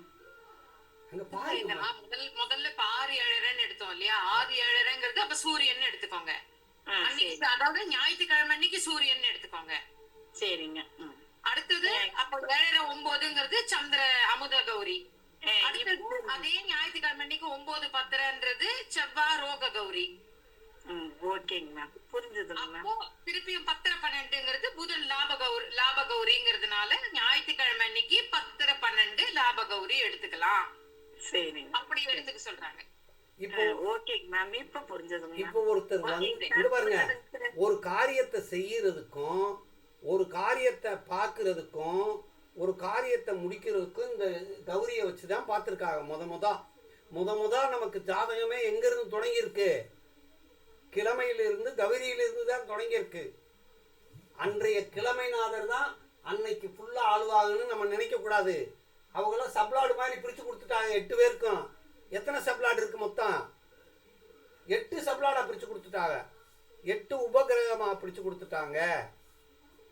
முதல்ல ஆறு ஏழரைன்னு எடுத்தோம் இல்லையா? 6:07ங்கிறது அப்ப சூரியன் எடுத்துக்கோங்க. அதாவது ஞாயிற்றுக்கிழமை அன்னைக்கு சூரியன் எடுத்துக்கோங்க. சரிங்க. அடுத்தது அப்ப 7:09ங்கிறது சந்திர அமுத கௌரி. அடுத்தது அதே ஞாயிற்றுக்கிழமை அன்னைக்கு 9:10ன்றது செவ்வாய் ரோக கௌரி. ஓகேங்க மேம், புரிஞ்சுதுங்க. திருப்பியும் 10:12ங்கிறது புதன் லாப கௌரிங்கிறதுனால ஞாயிற்றுக்கிழமை அன்னைக்கு 10:12 லாப கௌரி எடுத்துக்கலாம். சரிங்க, அப்படி எடுத்துக்க சொல்றாங்க. இப்போ ஓகேங்க மேம், இப்ப புரிஞ்சதுங்க. இப்போ ஒருத்தர் வந்து பாருங்க, ஒரு காரியத்தை செய்யறதுக்கும் ஒரு காரியத்தை பார்க்கறதுக்கும் ஒரு காரியத்தை முடிக்கிறதுக்கும் இந்த கௌரியை வச்சுதான் பார்த்துருக்காங்க. முத நமக்கு ஜாதகமே எங்க இருந்து தொடங்கி இருக்கு? கிழமையிலிருந்து கௌரியிலிருந்து தான் தொடங்கியிருக்கு. அன்றைய கிழமைநாதர் தான் அன்னைக்கு ஃபுல்லாக ஆளுவாங்கன்னு நம்ம நினைக்கக்கூடாது. அவங்களாம் சப்ளாடு மாதிரி பிரித்து கொடுத்துட்டாங்க 8 பேருக்கும். எத்தனை சப்ளாடு இருக்கு மொத்தம்? 8 சப்ளாடாக பிரித்து கொடுத்துட்டாங்க. 8 உபகிரகமாக பிரித்து கொடுத்துட்டாங்க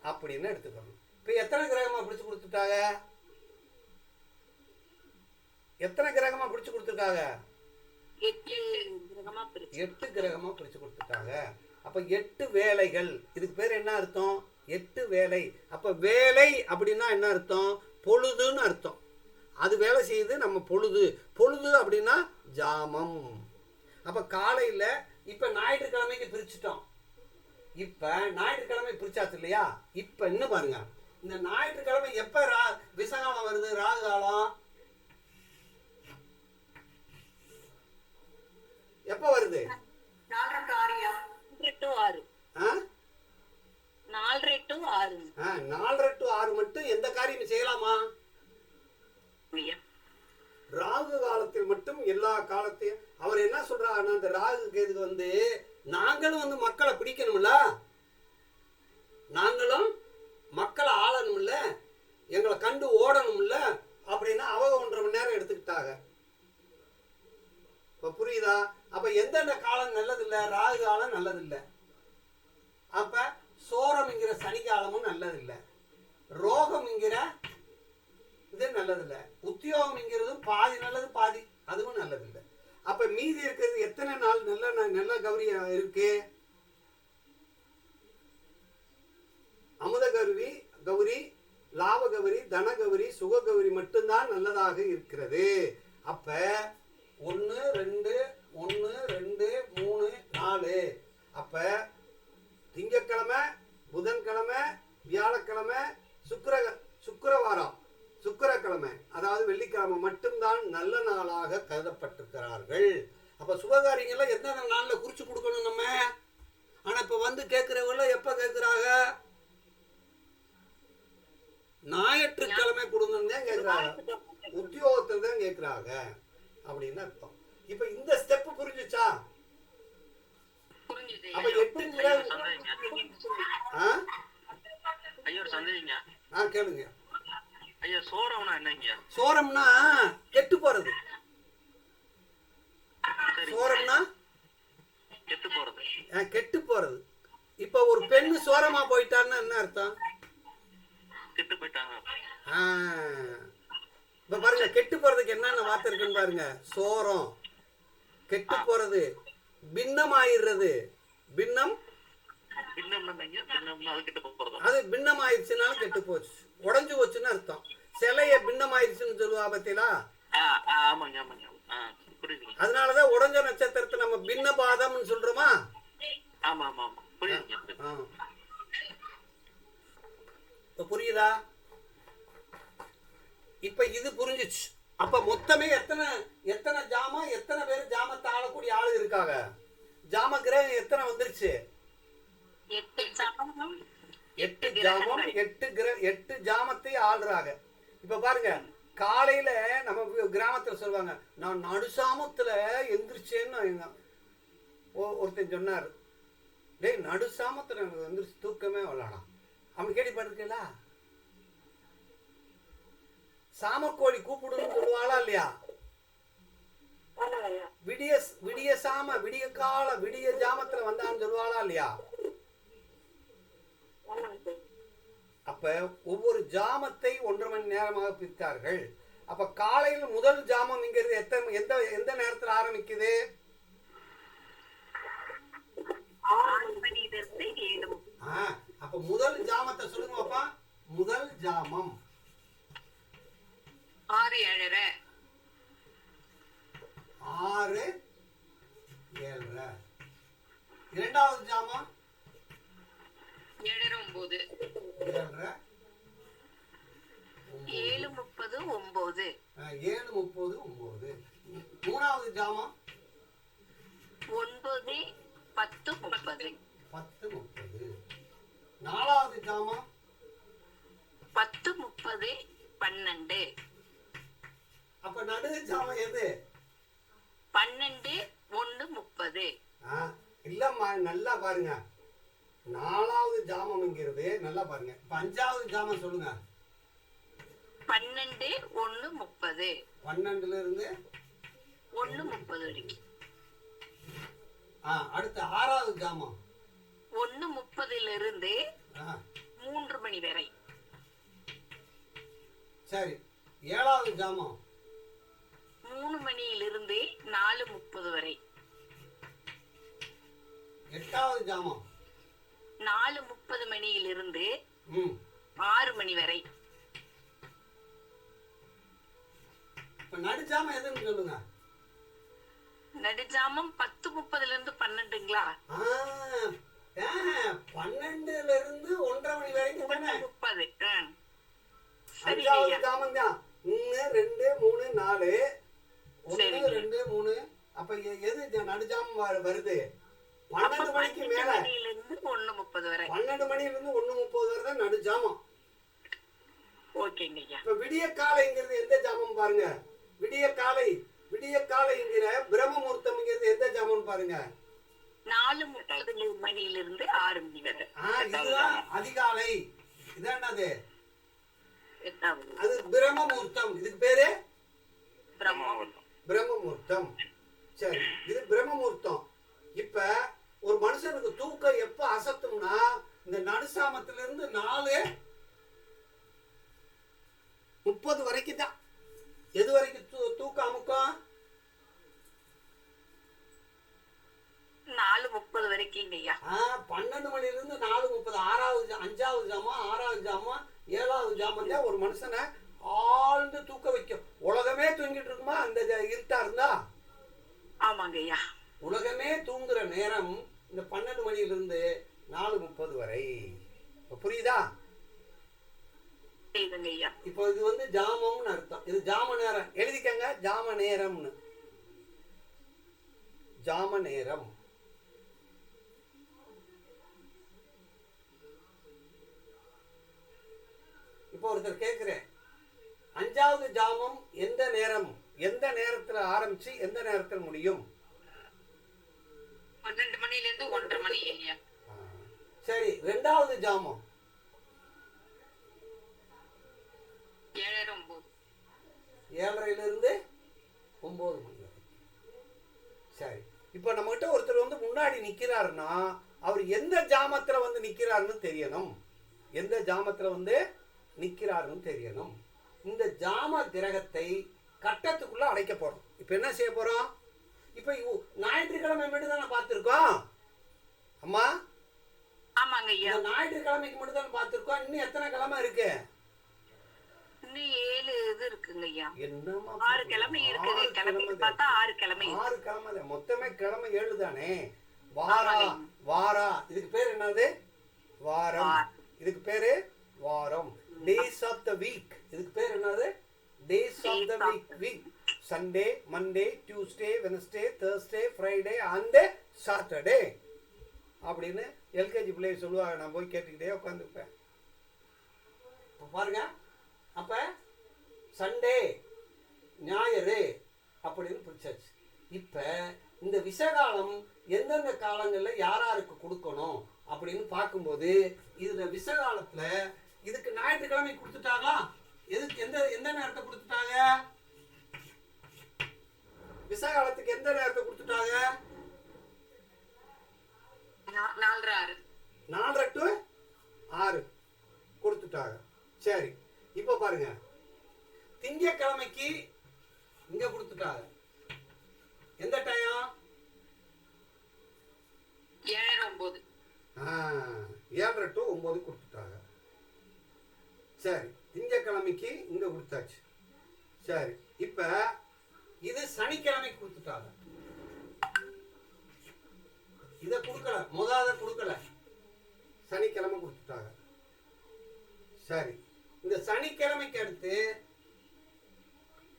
அப்படின்னு எடுத்துக்கணும். இப்போ எத்தனை கிரகமாக பிரித்து கொடுத்துட்டாங்க? எத்தனை கிரகமாக பிரித்து கொடுத்துருக்காங்க? 8 கிரகமாக பிரித்து கொடுத்துட்டாங்க. அப்போ 8 வேலைகள். இதுக்கு பேர் என்ன அர்த்தம்? 8 வேலை. அப்போ வேலை அப்படின்னா என்ன அர்த்தம்? பொழுதுன்னு அர்த்தம். அது வேலை செய்யுது நம்ம பொழுது. பொழுது அப்படின்னா ஜாமம். அப்போ காலையில் இப்போ ஞாயிற்றுக்கிழமைக்கு பிரிச்சுட்டோம். இப்போ ஞாயிற்றுக்கிழமை பிரிச்சாச்சு இல்லையா? இப்போ என்ன பாருங்க, இந்த ஞாயிற்றுக்கிழமை எப்போ விசகாலம் வருது? ராகு காலம் எப்போ வருது? 4 to 6. 4 to 6. 4 to 6 மட்டும் எந்த காரியம் செய்யலாமா? ராகு காலத்தில் மட்டும் எல்லா காலத்தையும் அவர் என்ன சொல்றாருன்னா, அந்த ராகு கேதுக்கு வந்து நாங்களும் மக்களை பிடிக்கணும்ல, நாங்களும் மக்களை ஆளணும்ல, எங்களை கண்டு ஓடணும்ல அப்படின்னா அவங்க 1.5 மணி நேரம் எடுத்துக்கிட்டாங்க. இப்போ புரியுதா? அப்ப எந்தெந்த காலம் நல்லதில்லை? ராகு காலம் நல்லதில்லை. அப்ப சோரம்ங்கிற சனிக்காலமும் நல்லதில்லை. ரோகம்ங்கிற இது நல்லதில்லை. உத்தியோகம்ங்கிறதும் பாதி நல்லது, பாதி அதுவும் நல்லதில்லை. அப்ப மீதி இருக்கிறது எத்தனை நாள் நல்ல கௌரி இருக்கு? அமுத கௌரி, கௌரி, லாப கௌரி, தன கௌரி, சுக கௌரி மட்டும்தான் நல்லதாக இருக்கிறது. அப்ப 1 2 1 2 3 4. அப்ப திங்கட்கிழமை, புதன்கிழமை, வியாழக்கிழமை, சுக்கிரவாரம், சுக்கிரக்கிழமை அதாவது வெள்ளிக்கிழமை மட்டும்தான் நல்ல நாளாக கருதப்பட்டிருக்கிறார்கள். அப்ப சுபகாரியங்களை எந்தெந்த நாள்ல குறிச்சு கொடுக்கணும் நம்ம. ஆனா இப்ப வந்து கேட்கிறவங்க எப்ப கேட்கிறாங்க? ஞாயிற்றுக்கிழமை கொடுங்கன்னு தான் கேட்கிறாங்க, உத்தியோகத்தில் தான் கேட்கிறாங்க அப்படின்னு அர்த்தம். இப்ப இந்த ஸ்டெப் புரிஞ்சுச்சா? அப்ப 8 கேளுங்க. ஐயா, சோரம்னா என்னங்க? சோரம்னா கெட்டு போறது. சோரம்னா கெட்டு போறது. கெட்டு போறது. இப்ப ஒரு பெண்ணு சோரமா போயிட்டான்னு என்ன அர்த்தம்? கெட்டு போயிட்டாங்க. இப்ப பாருங்க, கெட்டு போறதுக்கு என்னென்ன வார்த்தை இருக்குன்னு பாருங்க. சோரம், கெட்டு போறது, பின்னம் ஆயிடுறது. பின்னம், அது பின்னம் ஆயிடுச்சுனாலும் கெட்டு போச்சு, உடஞ்சு போச்சுன்னு அர்த்தம். சிலைய பின்னம் ஆயிடுச்சுன்னு சொல்லுவா பத்தியா? அதனாலதான் உடஞ்ச நட்சத்திரத்தை நம்ம பின்ன பாதம்னு சொல்றோமா? இப்ப புரியுதா? இப்ப இது புரிஞ்சிச்சு. அப்ப மொத்தமே எத்தனை ஜாமம், எத்தனை பேர் ஜாமத்தை ஆளக்கூடிய ஆளு இருக்காங்க? ஜாம கிரகம் எத்தனை வந்துருச்சு? 8 ஜாமம், 8 ஜாமத்தை ஆள்றாங்க. இப்ப பாருங்க, காலையில நம்ம கிராமத்துல சொல்லுவாங்க, நான் நடுசாமத்துல எந்திரிச்சேன்னு ஒருத்தன் சொன்னாரு. டேய், நடுசாமத்துல எனக்கு எந்திரிச்சு தூக்கமே வரலாம் அப்படின்னு கேள்விப்பட்டிருக்கீங்களா? சாமக்கோழி கூப்பிடுன்னு சொல்லுவாளா இல்லையா? விடிய சாம, விடிய கால, விடிய ஜாமத்துல வந்தான்னு சொல்லுவாளா இல்லையா? அப்ப ஒவ்வொரு ஜாமத்தை 1.5 மணி நேரமாக பிரித்தார்கள். அப்ப காலையில் முதல் ஜாமம்ங்கிறது எந்த நேரத்தில் ஆரம்பிக்குது? 6 மணியிலிருந்து 7. அப்ப முதல் ஜாமத்தை சொல்லுங்க பாப்பா. முதல் ஜாமம் 6 7:30. 6 7:30. இரண்டாவது ஜாமம் 7:30 9. 7:30 7:30 9. 7:30 9. மூணாவது ஜாமம் 9 10 30. 10 30. நாலாவது ஜாமம் 10 30 12. அப்ப நடு ஜாமம் எது? 12 1 30. இல்லம்மா, நல்லா பாருங்க. 4வது ஜாமம்ங்கிறது நல்லா பாருங்க. இப்ப 5வது ஜாமம் சொல்லுங்க. 12 1 30. 12ல இருந்து 1 30 வரைக்கும். அடுத்து 6வது ஜாமம் 1 30ல இருந்து 3 மணி வரை. சரி. 7வது ஜாமம் 3 மணியிலிருந்து 4:30 வரை. 8வது ஜாமம் 4:30 மணியிலிருந்து 6 மணி வரை. இப்ப நடுஜாமம் எதுன்னு சொல்லுங்க. நடுஜாமம் 10:30ல இருந்து 12ங்களா? 12ல இருந்து 1:30 மணி வரைக்கும் தானே? 30. சரி 5வது ஜாமம் தான். 1 2 3 4 1 2 3. அப்ப எது நடுஜாமம் வருது? 12 மணிக்கு மேல. 12 மணியிலிருந்து 1:30 வரை. 12 மணில இருந்து 1:30 வரை தான் நடுஜாமம். ஓகேங்க ஐயா. இப்ப விடிய காலைங்கிறது எந்த ஜாமம் பாருங்க. விடிய காலைங்கிற பிரம்ம முகூர்த்தம்ங்கிறது எந்த ஜாமம் பாருங்க. 4:30 மணியிலிருந்து 6 மணி வரை. இதுதான் அதிகாலை. இதான் என்னது? 8வது. அது பிரம்ம முகூர்த்தம். இதுக்கு பேரு பிரம்மமுகூர்த்தம். பிரம்ம முகூர்த்தம். சரி, இது பிரம்ம முகூர்த்தம். இப்ப ஒரு மனுஷனுக்கு தூக்கம் எப்ப அசத்தும்னா இந்த நடுசாமத்துல இருந்து 4:30 வரைக்கும் தான். எது வரைக்கும் தூக்கம் அமுக்கம்? 4:30 வரைக்கும் ஐயா. 12 மணில இருந்து 4:30. 5வது ஜாமம் 6வது ஜாமம் 7வது ஜாமம் தான் ஒரு மனுஷனை ஆழ்ந்து தூக்க வைக்கும். உலகமே தூங்கிட்டு இருக்குமா அந்த இருட்டா இருந்தா? ஆமாங்க ஐயா. உலகமே தூங்குற நேரம் இந்த 12 மணில இருந்து 4:30 வரை. புரியுதா? ஐயா. இப்போ இது வந்து ஜாமம்னு அர்த்தம். இது ஜாம நேரம். எழுதிக்கங்க, ஜாம நேரம்னு. ஜாம நேரம். இப்போ ஒருத்தர் கேட்கிறேன், 5வது ஜாமம் எந்த நேரம், எந்த நேரத்துல ஆரம்பிச்சு எந்த நேரத்துல முடியும்? 12 மணில இருந்து 1:30 மணி ஐயா. சரி. 2வது ஜாமம் 7:30 9. 7:30ல இருந்து 9 மணி வரை. சரி. இப்போ நம்ம கிட்ட ஒருத்தர் வந்து முன்னாடி நிக்கிறாருன்னா அவர் எந்த ஜாமத்துல வந்து நிக்கிறாருன்னு தெரியணும். எந்த ஜாமத்துல வந்து நிக்கிறாருன்னு தெரியணும். இந்த ஜாம கிரகத்தை கட்டத்துக்குள்ள அடைக்க போறோம். இப்ப என்ன செய்ய போறோம்? இப்ப ஞாயிற்றுக்கிழமை மட்டும் தானே பார்த்திருக்கோம் அம்மா? ஆமாங்க ஐயா. ஞாயிற்றுக்கிழமைக்கு மட்டும் தானே பார்த்திருக்கோம். இன்னும் எத்தனை கிழமை இருக்கு? இன்னும் 7 இது இருக்குங்க ஐயா. என்னமா 6 கிழமை இருக்குது. கிழமை பார்த்தா 6 கிழமை. 6 கிழமை. மொத்தமே கிழமை 7 தானே. வாரா இதுக்கு பேர் என்னது? வாரம். இதுக்கு பேரு வாரம். Days of the week. இதுக்கு பேர் என்னது? Days of the week. Sunday, Monday, Tuesday, Wednesday, Thursday, Friday and Saturday அப்படின்னு எல்கேஜி பிள்ளைய சொல்லுவாங்க. நான் போய் கேட்டுக்கிட்டே உட்காந்துருப்பேன். பாருங்க, அப்ப சண்டே ஞாயிறு அப்படின்னு பிடிச்சாச்சு. இப்ப இந்த விசகாலம் எந்தெந்த காலங்கள்ல யாராருக்கு கொடுக்கணும் அப்படின்னு பார்க்கும்போது இதுல விசகாலத்துல இதுக்கு ஞாயிற்றுக்கிழமை கொடுத்துட்டாங்களா? எதுக்கு எந்த நேரத்தை கொடுத்துட்டாங்க? விசகாலத்துக்கு எந்த நேரத்தை கொடுத்துட்டாங்க? 4:30 4:30 to 6 கொடுத்துட்டாங்க. சரி. இப்ப பாருங்க, திங்கட்கிழமைக்கு இங்க கொடுத்துட்டாங்க. எந்த டைம்? 7:30 7:30 to 9 கொடுத்துட்டாங்க. சரி. திங்கட்கிழமைக்கு இங்க கொடுத்தாச்சு. சரி. இப்ப இது சனிக்கிழமைக்கு கொடுத்துட்டாங்க. இத கொடுக்கல, முதல்ல கொடுக்கல, சனிக்கிழமை கொடுத்துட்டாங்க. சரி. இந்த சனிக்கிழமைக்கு அடுத்து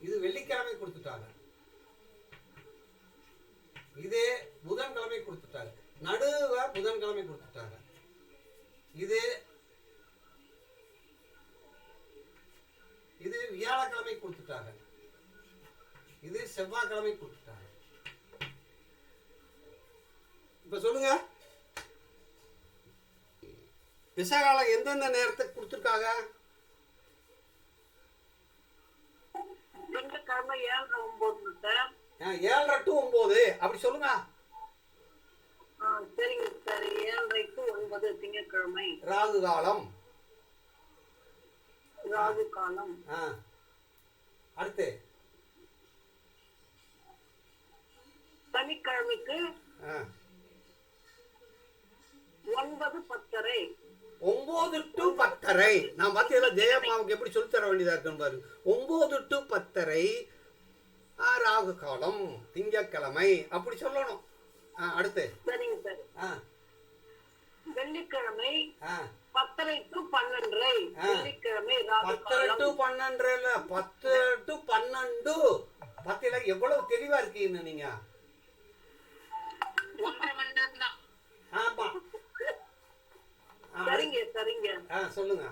இது வெள்ளிக்கிழமை கொடுத்துட்டாங்க. இதே புதன்கிழமை கொடுத்துட்டாங்க. நடுவ புதன்கிழமை கொடுத்துட்டாங்க. இது வியாழக்கிழமை கொடுத்துட்டாங்க. இது செவ்வாய்க்கிழமை கொடுத்துட்டாங்க. இப்போ சொல்லுங்க, விஷகாலம் எந்தெந்த நேரத்துக்கு கொடுத்துருக்காங்க? திங்கட்கிழமை 7:09 சார். 7:30 to 9 அப்படி சொல்லுங்க. சரிங்க சார். 7:30 to 9 திங்கட்கிழமை. ராகு காலம். ராகு காலம். அடுத்து சனிக்கிழமைக்கு 9:10. 9 to 10:30. நான் பார்த்தீங்களா ஜெயம்மாவுக்கு எப்படி சொல்லி தர வேண்டியதா இருக்குன்னு பாருங்க. 9 to 10:30 ராகு காலம் திங்கட்கிழமை அப்படி சொல்லணும். அடுத்து சரிங்க சார். வெள்ளிக்கிழமை 10:30 to 12. வெள்ளிக்கிழமை ராகு 10 to காலம். 12 இல்ல, 10 to 12. பார்த்தீங்களா எவ்வளவு தெளிவா இருக்கீங்க நீங்க. 1.5 மணி நேரம் தான். ஆமா. சரிங்க சரிங்க. சொல்லுங்க.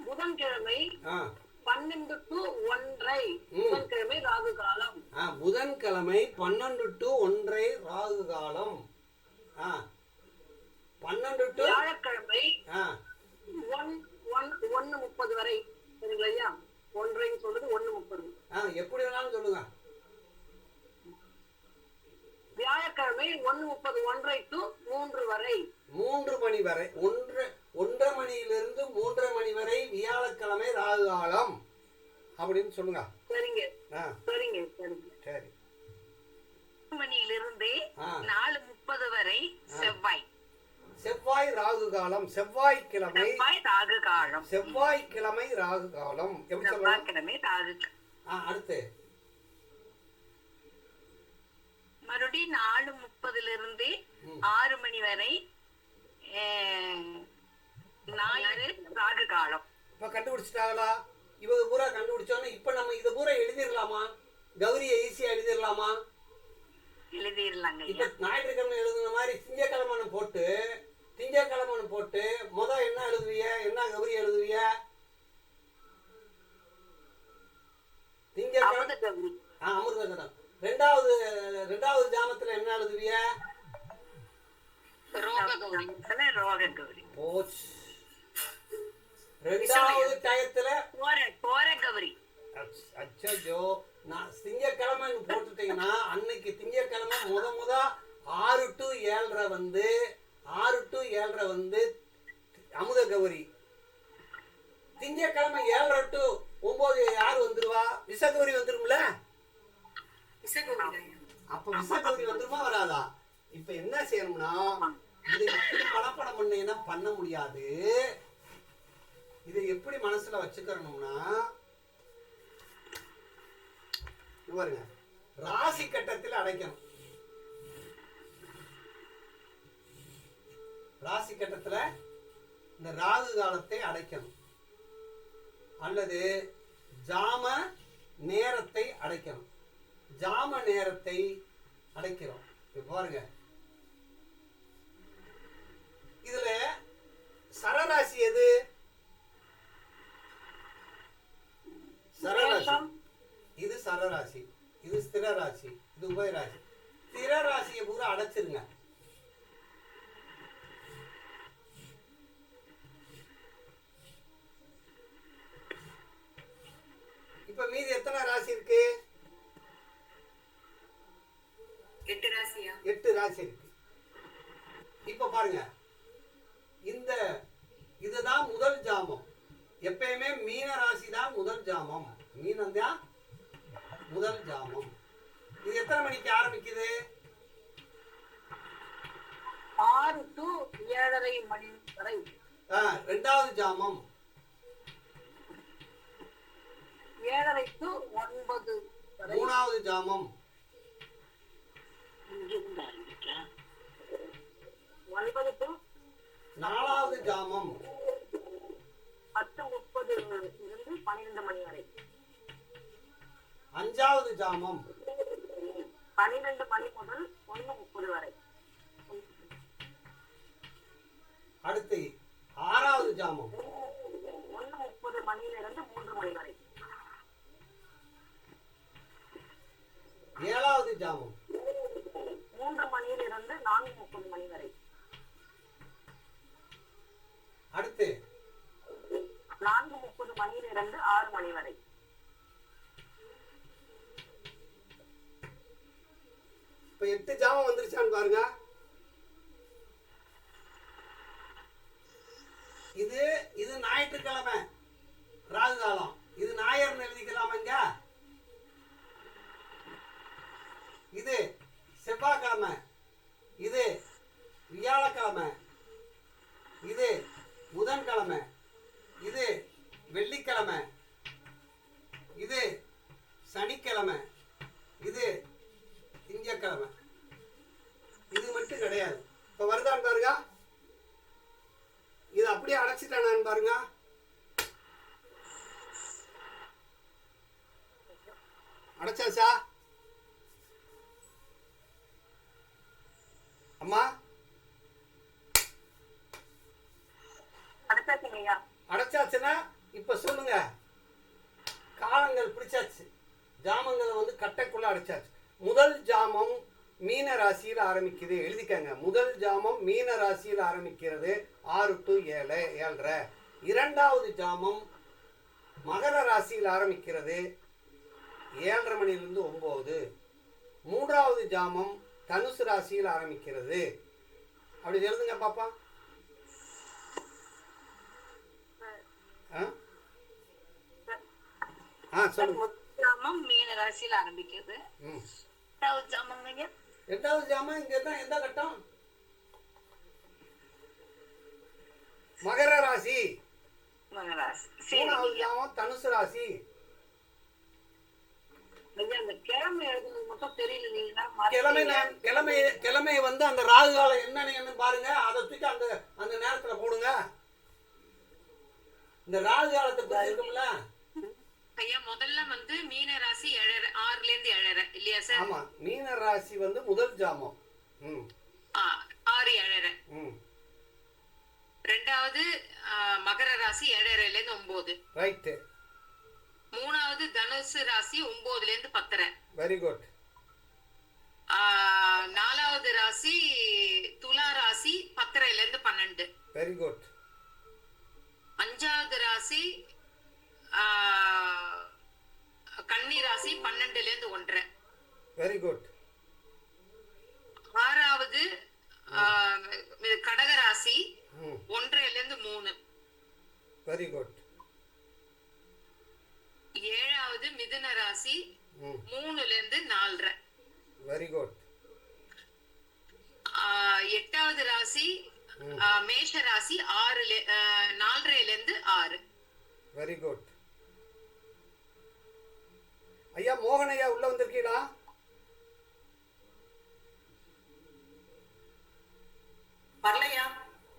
புதன்கிழமை 12 to 1:30. புதன்கிழமை ராகு காலம். புதன்கிழமை 12 to 1:30 ராகு காலம். 12 to வியாழக்கிழமை 1:30 வரை. சரிங்களா ஐயா? 1:30 சொல்றது 1:30. எப்படி வேணாலும் சொல்லுங்க. வியாழக்கிழமை 1:30 1:30 to 3 வரை. 3 மணி வரை. 1:30 மணியிலிருந்து 3:30 மணி வரை வியாழக்கிழமை ராகு காலம் அப்படின்னு சொல்லுங்க. சரிங்க சரிங்க சரிங்க. சரி. மணியிலிருந்து 4:30 வரை செவ்வாய். செவ்வாய் ராகு காலம். செவ்வாய்க்கிழமை ராகு காலம். செவ்வாய்க்கிழமை ராகு காலம் எப்படி சொல்லலாம்? செவ்வாய்க்கிழமை ராகு. அடுத்து மறுபடியும் 4:30 6 மணி வரை ஞாயிறு ராகு காலம். இப்ப கண்டுபிடிச்சிட்டாங்களா? இவங்க பூரா கண்டுபிடிச்சோன்னா இப்ப நம்ம இதை பூரா எழுதிடலாமா? கௌரியை ஈஸியா எழுதிடலாமா? எழுதிடலாங்க. இப்ப ஞாயிற்றுக்கிழமை எழுதுன மாதிரி திங்கக்கிழமை போட்டு என்ன எழுதுவிய? என்ன கௌரி எழுதுவிய? திங்கக்கிழமை அமிர்தகரம். ரெண்டாவது ஜாமத்துல என்ன எழுதுவிய? ரோக கௌரி. போச்சு. ரெண்டாவது டயத்துல போர கௌரி. அச்சோ, நான் திங்கக்கிழமை போட்டுட்டீங்கன்னா அன்னைக்கு திங்கக்கிழமை முத 6 to 7:30 வந்து அமுத கௌரி. திங்கக்கிழமை 7:30 to 9 யாரு வந்துருவா? விஷகௌரி வந்துரும்ல. அப்ப விஷகௌரி வந்துருமா வராதா? இப்ப என்ன செய்யணும்னா இதை எப்படி மனப்பாடம் பண்ணீங்கன்னா பண்ண முடியாது. இதை எப்படி மனசுல வச்சுக்கணும்னா பாருங்க, ராசி கட்டத்தில் அடைக்கணும். ராசி கட்டத்துல இந்த ராகு காலத்தை அடைக்கணும் அல்லது ஜாம நேரத்தை அடைக்கணும். ஜாம நேரத்தை அடைக்கிறோம். பாருங்க, இதுல சரராசி எது? சரராசி. இது சரராசி, இது ஸ்திர ராசி, இது உபயராசி. ஸ்திர ராசியை பூரா அடைச்சிருங்க. இப்ப மீதி எத்தனை ராசி இருக்கு? 8 ராசியா? 8 ராசி இருக்கு. இப்ப பாருங்க, இதுதான் முதல் ஜாமம். எப்பயுமே மீன ராசி தான் முதல் ஜாமம். மீனம் தான் முதல் ஜாமம். இது எத்தனை மணிக்கு ஆரம்பிக்குது? 6 to 7:30 மணி வரை. ரெண்டாவது ஜாமம் 7:30 to 9 வரை. மூணாவது ஜாமம் 9 to நாலாவது ஜாமம் 10:30 இருந்து 12 மணி வரை. அஞ்சாவது ஜாமம் 12 மணி முதல் 1:30 வரை. அடுத்து ஆறாவது ஜாமம் 1:30 மணியிலிருந்து 3 மணி வரை. ஏழாவது ஜாமம் 3 மணியிலிருந்து 4:30 மணி வரை. அடுத்து 4:30 மணியிலிருந்து 6 மணி வரை. இப்ப 8 ஜாமம் வந்துருச்சான்னு பாருங்க. இது இது ஞாயிற்றுக்கிழமை ராகு காலம். இது ஞாயிறுன்னு எழுதிக்கலாமாங்க. இது செவ்வாய்க்கிழமை, இது வியாழக்கிழமை, இது புதன்கிழமை, இது வெள்ளிக்கிழமை, இது சனிக்கிழமை, இது திங்கட்கிழமை. இது மட்டும் கிடையாது. இப்போ வருதான்னு பாருங்க. இது அப்படியே அடைச்சிட்டானான்னு பாருங்க. அடைச்சாச்சா அம்மா? அடைச்சாச்சுங்கய்யா. அடைச்சாச்சுன்னா இப்ப சொல்லுங்க. காலங்கள் பிடிச்சாச்சு, ஜாமங்களை வந்து கட்டைக்குள்ள அடைச்சாச்சு. முதல் ஜாமம் மீன ராசியில் ஆரம்பிக்குது, எழுதிக்கங்க. முதல் ஜாமம் மீன ராசியில் ஆரம்பிக்கிறது 6 to 7 7:30. இரண்டாவது ஜாமம் மகர ராசியில் ஆரம்பிக்கிறது 7:30 மணிலிருந்து 9. மூன்றாவது ஜாமம் தனுசு ராசியில் ஆரம்பிக்கிறது. அப்படி எழுதுங்க பாப்பா. சொல்லுங்க. ஜாமம் மீன ராசியில ஆரம்பிக்கிறது. ரெண்டாவது ஜாமம் ரெண்டாவது ஜாமம் இங்க தான் எந்த கட்டம்? மகர ராசி. மூணாவது ஜாமம் தனுசு ராசி. கிழமை வந்து அந்த ராகு காலம் என்னன்னு பாருங்க. அதை தூக்கி அந்த அந்த நேரத்துல போடுங்க. இந்த ராகு காலத்தை புரிஞ்சிருக்கும்ல ஐயா? முதல்ல வந்து மீன ராசி 6 லேருந்து 7:30 இல்லையா சார்? ஆமா, மீன ராசி வந்து முதல் ஜாமம் 6 7:30. ரெண்டாவது மகர ராசி 7:30 லேருந்து 9. ரைட். மூணாவது தனுசு ராசி 9 லேருந்து 10:30. Very good. நாலாவது ராசி துலா ராசி 10:30 லேருந்து 12. Very good. அஞ்சாவது ராசி கன்னி ராசி 12 லேருந்து 1:30. Very good. ஆறாவது கடக ராசி 1:30 லேருந்து 3. Very good. ஏழாவது மிதுன ராசி 3 லேருந்து 4:30. Very good. எட்டாவது ராசி மேஷ ராசி 4:30 லேருந்து 6. Very good. ஐயா மோகன் ஐயா உள்ள வந்திருக்கீங்களா? வரலையா?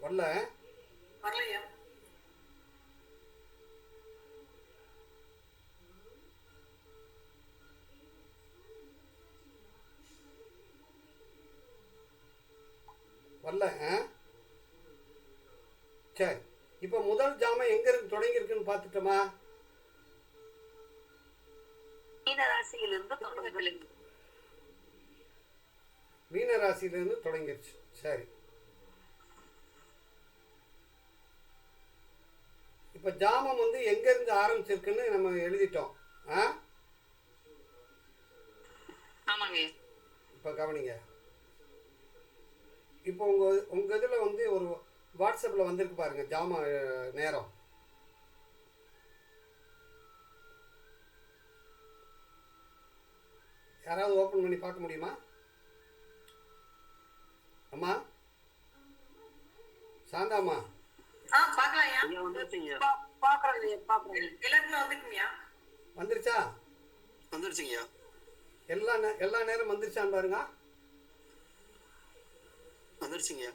வரலையா? வரல. சரி, இப்ப முதல் ஜாமம் எங்க இருந்து தொடங்கி இருக்குன்னு பாத்துட்டோமா? மீன ராசியிலிருந்து தொடங்கிருச்சு. சரி, இப்ப ஜாமம் வந்து எங்க இருந்து ஆரம்பிச்சிருக்குன்னு நம்ம எழுதிட்டோம். இப்ப கவனிங்க. இப்போ உங்க இதுல வந்து ஒரு வாட்ஸ்அப்ல வந்திருக்கு பாருங்க ஜாம நேரம். யாராவது ஓபன் பண்ணி பார்க்க முடியுமா? அம்மா சாந்தாம்மா வந்துருச்சா? வந்துருச்சுங்கய்யா. எல்லா நேரம் வந்துருச்சான்னு பாருங்க. வந்துருச்சுங்கய்யா.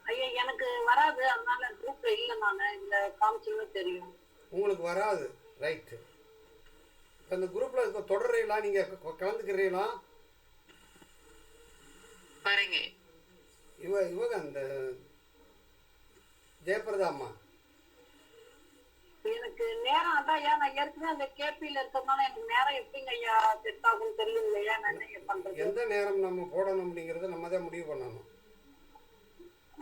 ஐயா எனக்கு வராது, அதனால குரூப்ல இல்ல. நானு இந்த காமிச்சீங்க தெரியும். உங்களுக்கு வராது. ரைட். அந்த குரூப்ல தொடர்றீங்களா? நீங்க கலந்துக்கிறீங்களா? பாருங்க, இவங்க அந்த ஜெயபிரதா அம்மா எனக்கு நேரம் அதான் ஐயா, நான் ஏற்கனவே அந்த கேபியில இருக்கிறதுனால எனக்கு நேரம் எப்படிங்க ஐயா செட் ஆகும் தெரியலையா, நான் என்ன பண்றது? எந்த நேரம் நம்ம போடணும் அப்படிங்கிறத நம்ம தான் முடிவு பண்ணணும்.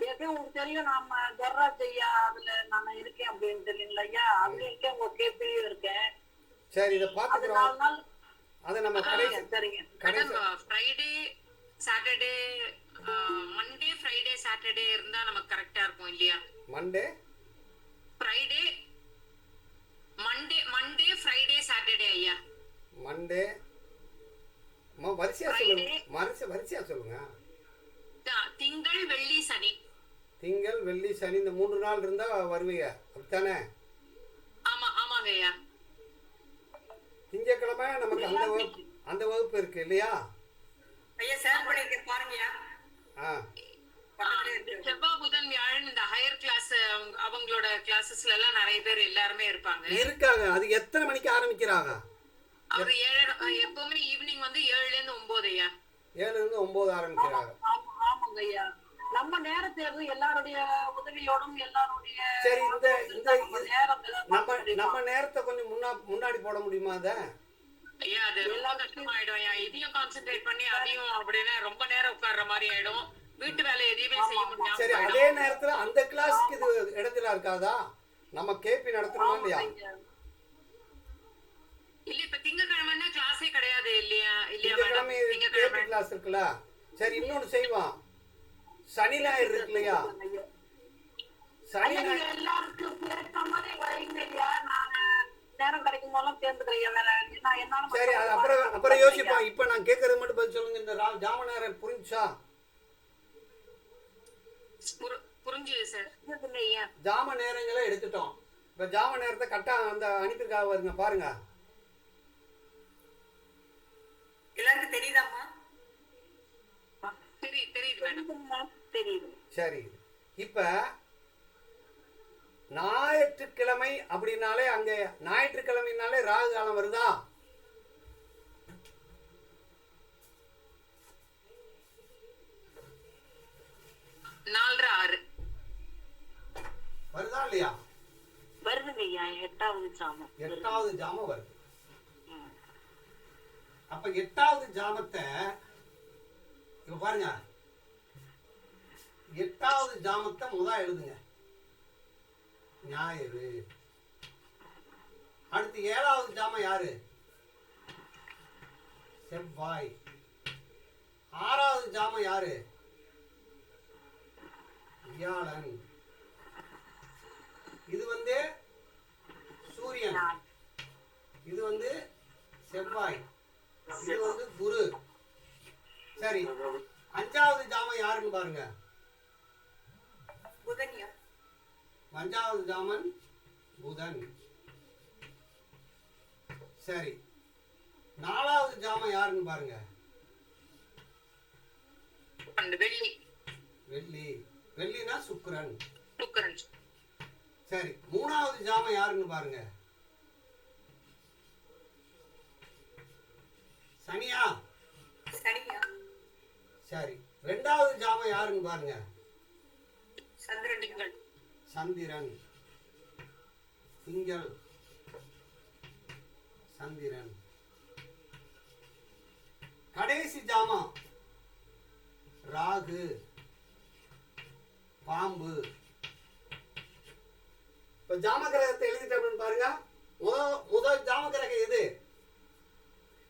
ஏற்கனவே உங்களுக்கு தெரியும், நாம ஜர்ராஜ் ஐயா அதுல நான் இருக்கேன் அப்படின்னு தெரியுங்களா ஐயா, அதுல இருக்கேன், உங்க கேபிலையும் இருக்கேன். சரி, இதை அது பார்த்துக்கிறோம். 4 நாள். அதை நம்ம கடைசி சரிங்க. Friday Saturday Monday Friday Saturday இருந்தா நமக்கு கரெக்டா இருக்கும் இல்லையா? Monday Friday Monday Friday Saturday ஐயா. மண்டே வரிசையா சொல்லுங்க, வரிசையா சொல்லுங்க. திங்கள் வெள்ளி சனி. திங்கள் வெள்ளி சனி இந்த 3 நாள் இருந்தா வருவீங்க, அப்படித்தானே? ஆமா ஆமாங்க ஐயா. திங்கக்கிழமை நமக்கு அந்த வகுப்பு இருக்கு இல்லையா? ஐயா ஷேர் பண்ணிருக்கேன் பாருங்கயா. செவ்வாய் புதன் வியாழன் இந்த ஹையர் கிளாஸ் அவங்களோட கிளாஸஸ்ல எல்லாம் நிறைய பேர் எல்லாருமே இருக்காங்க. அது எத்தனை மணிக்கு ஆரம்பிக்கிறாங்க? அவர் 7 எப்பவுமே ஈவினிங் வந்து 7ல இருந்து 9 ஐயா. 7ல இருந்து 9 ஆரம்பிக்கிறாங்க. ஆமாங்க ஐயா. நம்ம நேரத்தேர்வு எல்லாருடைய உதவியோடும் எல்லாருடைய சரி, நம்ம நேரத்தை கொஞ்சம் முன்னாடி போட முடியுமா? அத ஐயா அது ரொம்ப கஷ்டமாயிடும் ஐயா. இதையும் கான்சென்ட்ரேட் பண்ணி அதையும் அப்படின்னா ரொம்ப நேரம் உட்கார்ற மாதிரி ஆயிடும். வீட்டு வேலை எதையுமே செய்ய முடியாது. சரி, அதே நேரத்துல அந்த கிளாஸ்க்கு இது இடத்துல இருக்காதா? நம்ம கேபி நடத்துறோமா இல்லையா? இல்ல இப்ப திங்கக்கிழமைன்னா கிளாஸே கிடையாது இல்லையா? திங்கக்கிழமை கேபி கிளாஸ் இருக்குல்ல. சரி, இன்னொன்னு செய்வோம். சனி ஞாயிறு இருக்கு இல்லையா? சனி ஞாயிறு எல்லாருக்கும் ஏற்ற மாதிரி வைங்க ஐயா. நான் நேரம் கிடைக்கும் போதெல்லாம் தேர்ந்துக்கிறேன். வேற நான் என்னால சரி, அது அப்புறம் யோசிப்போம். இப்ப நான் கேட்கறது மட்டும் பதில் சொல்லுங்க. இந்த ஜாம நேரம் புரிஞ்சா? புரிஞ்சுது சார். ஜாம நேரங்களை எடுத்துட்டோம். இப்ப ஜாம நேரத்தை கட்டா அந்த அனுப்பியிருக்காக வருங்க பாருங்க. எல்லாருக்கும் தெரியுதாம்மா? தெரியுது. சரி, இப்ப ஞாயிற்றுக்கிழமை அப்படின்னாலே அங்க ஞாயிற்றுக்கிழமைனாலே ராகு காலம் வருதா? வருதா இல்லையா? வருதுங்க ஐயா. 8வது ஜாமம் வருது. அப்ப 8வது ஜாமத்தை இப்ப பாருங்க. 8வது ஜாமத்தை எழுதுங்க, ஞாயிறு. அடுத்து 7வது ஜாமம் யாரு? செவ்வாய். 6வது ஜாமம் யாரு? வியாழன். இது வந்து சூரியன், இது வந்து செவ்வாய், இது வந்து குரு. சரி, 5வது ஜாமம் யாருன்னு பாருங்க. புதன்யா. 5வது ஜாமன் புதன். சரி, 4வது ஜாமம் யாருன்னு பாருங்க. வெள்ளி. வெள்ளினா சுக்கிரன். சரி, 3வது ஜாமம் யாருன்னு பாருங்க. சனியா? சரி, 2வது ஜாமம் யாருன்னு பாருங்க. சந்திரன். திங்கள், சந்திரன். கடைசி ஜாமம் ராகு, பாம்பு. இப்ப ஜாம கிரகத்தை எழுதிட்டோம்னு பாருங்க. முதல் ஜாம கிரகம் எது?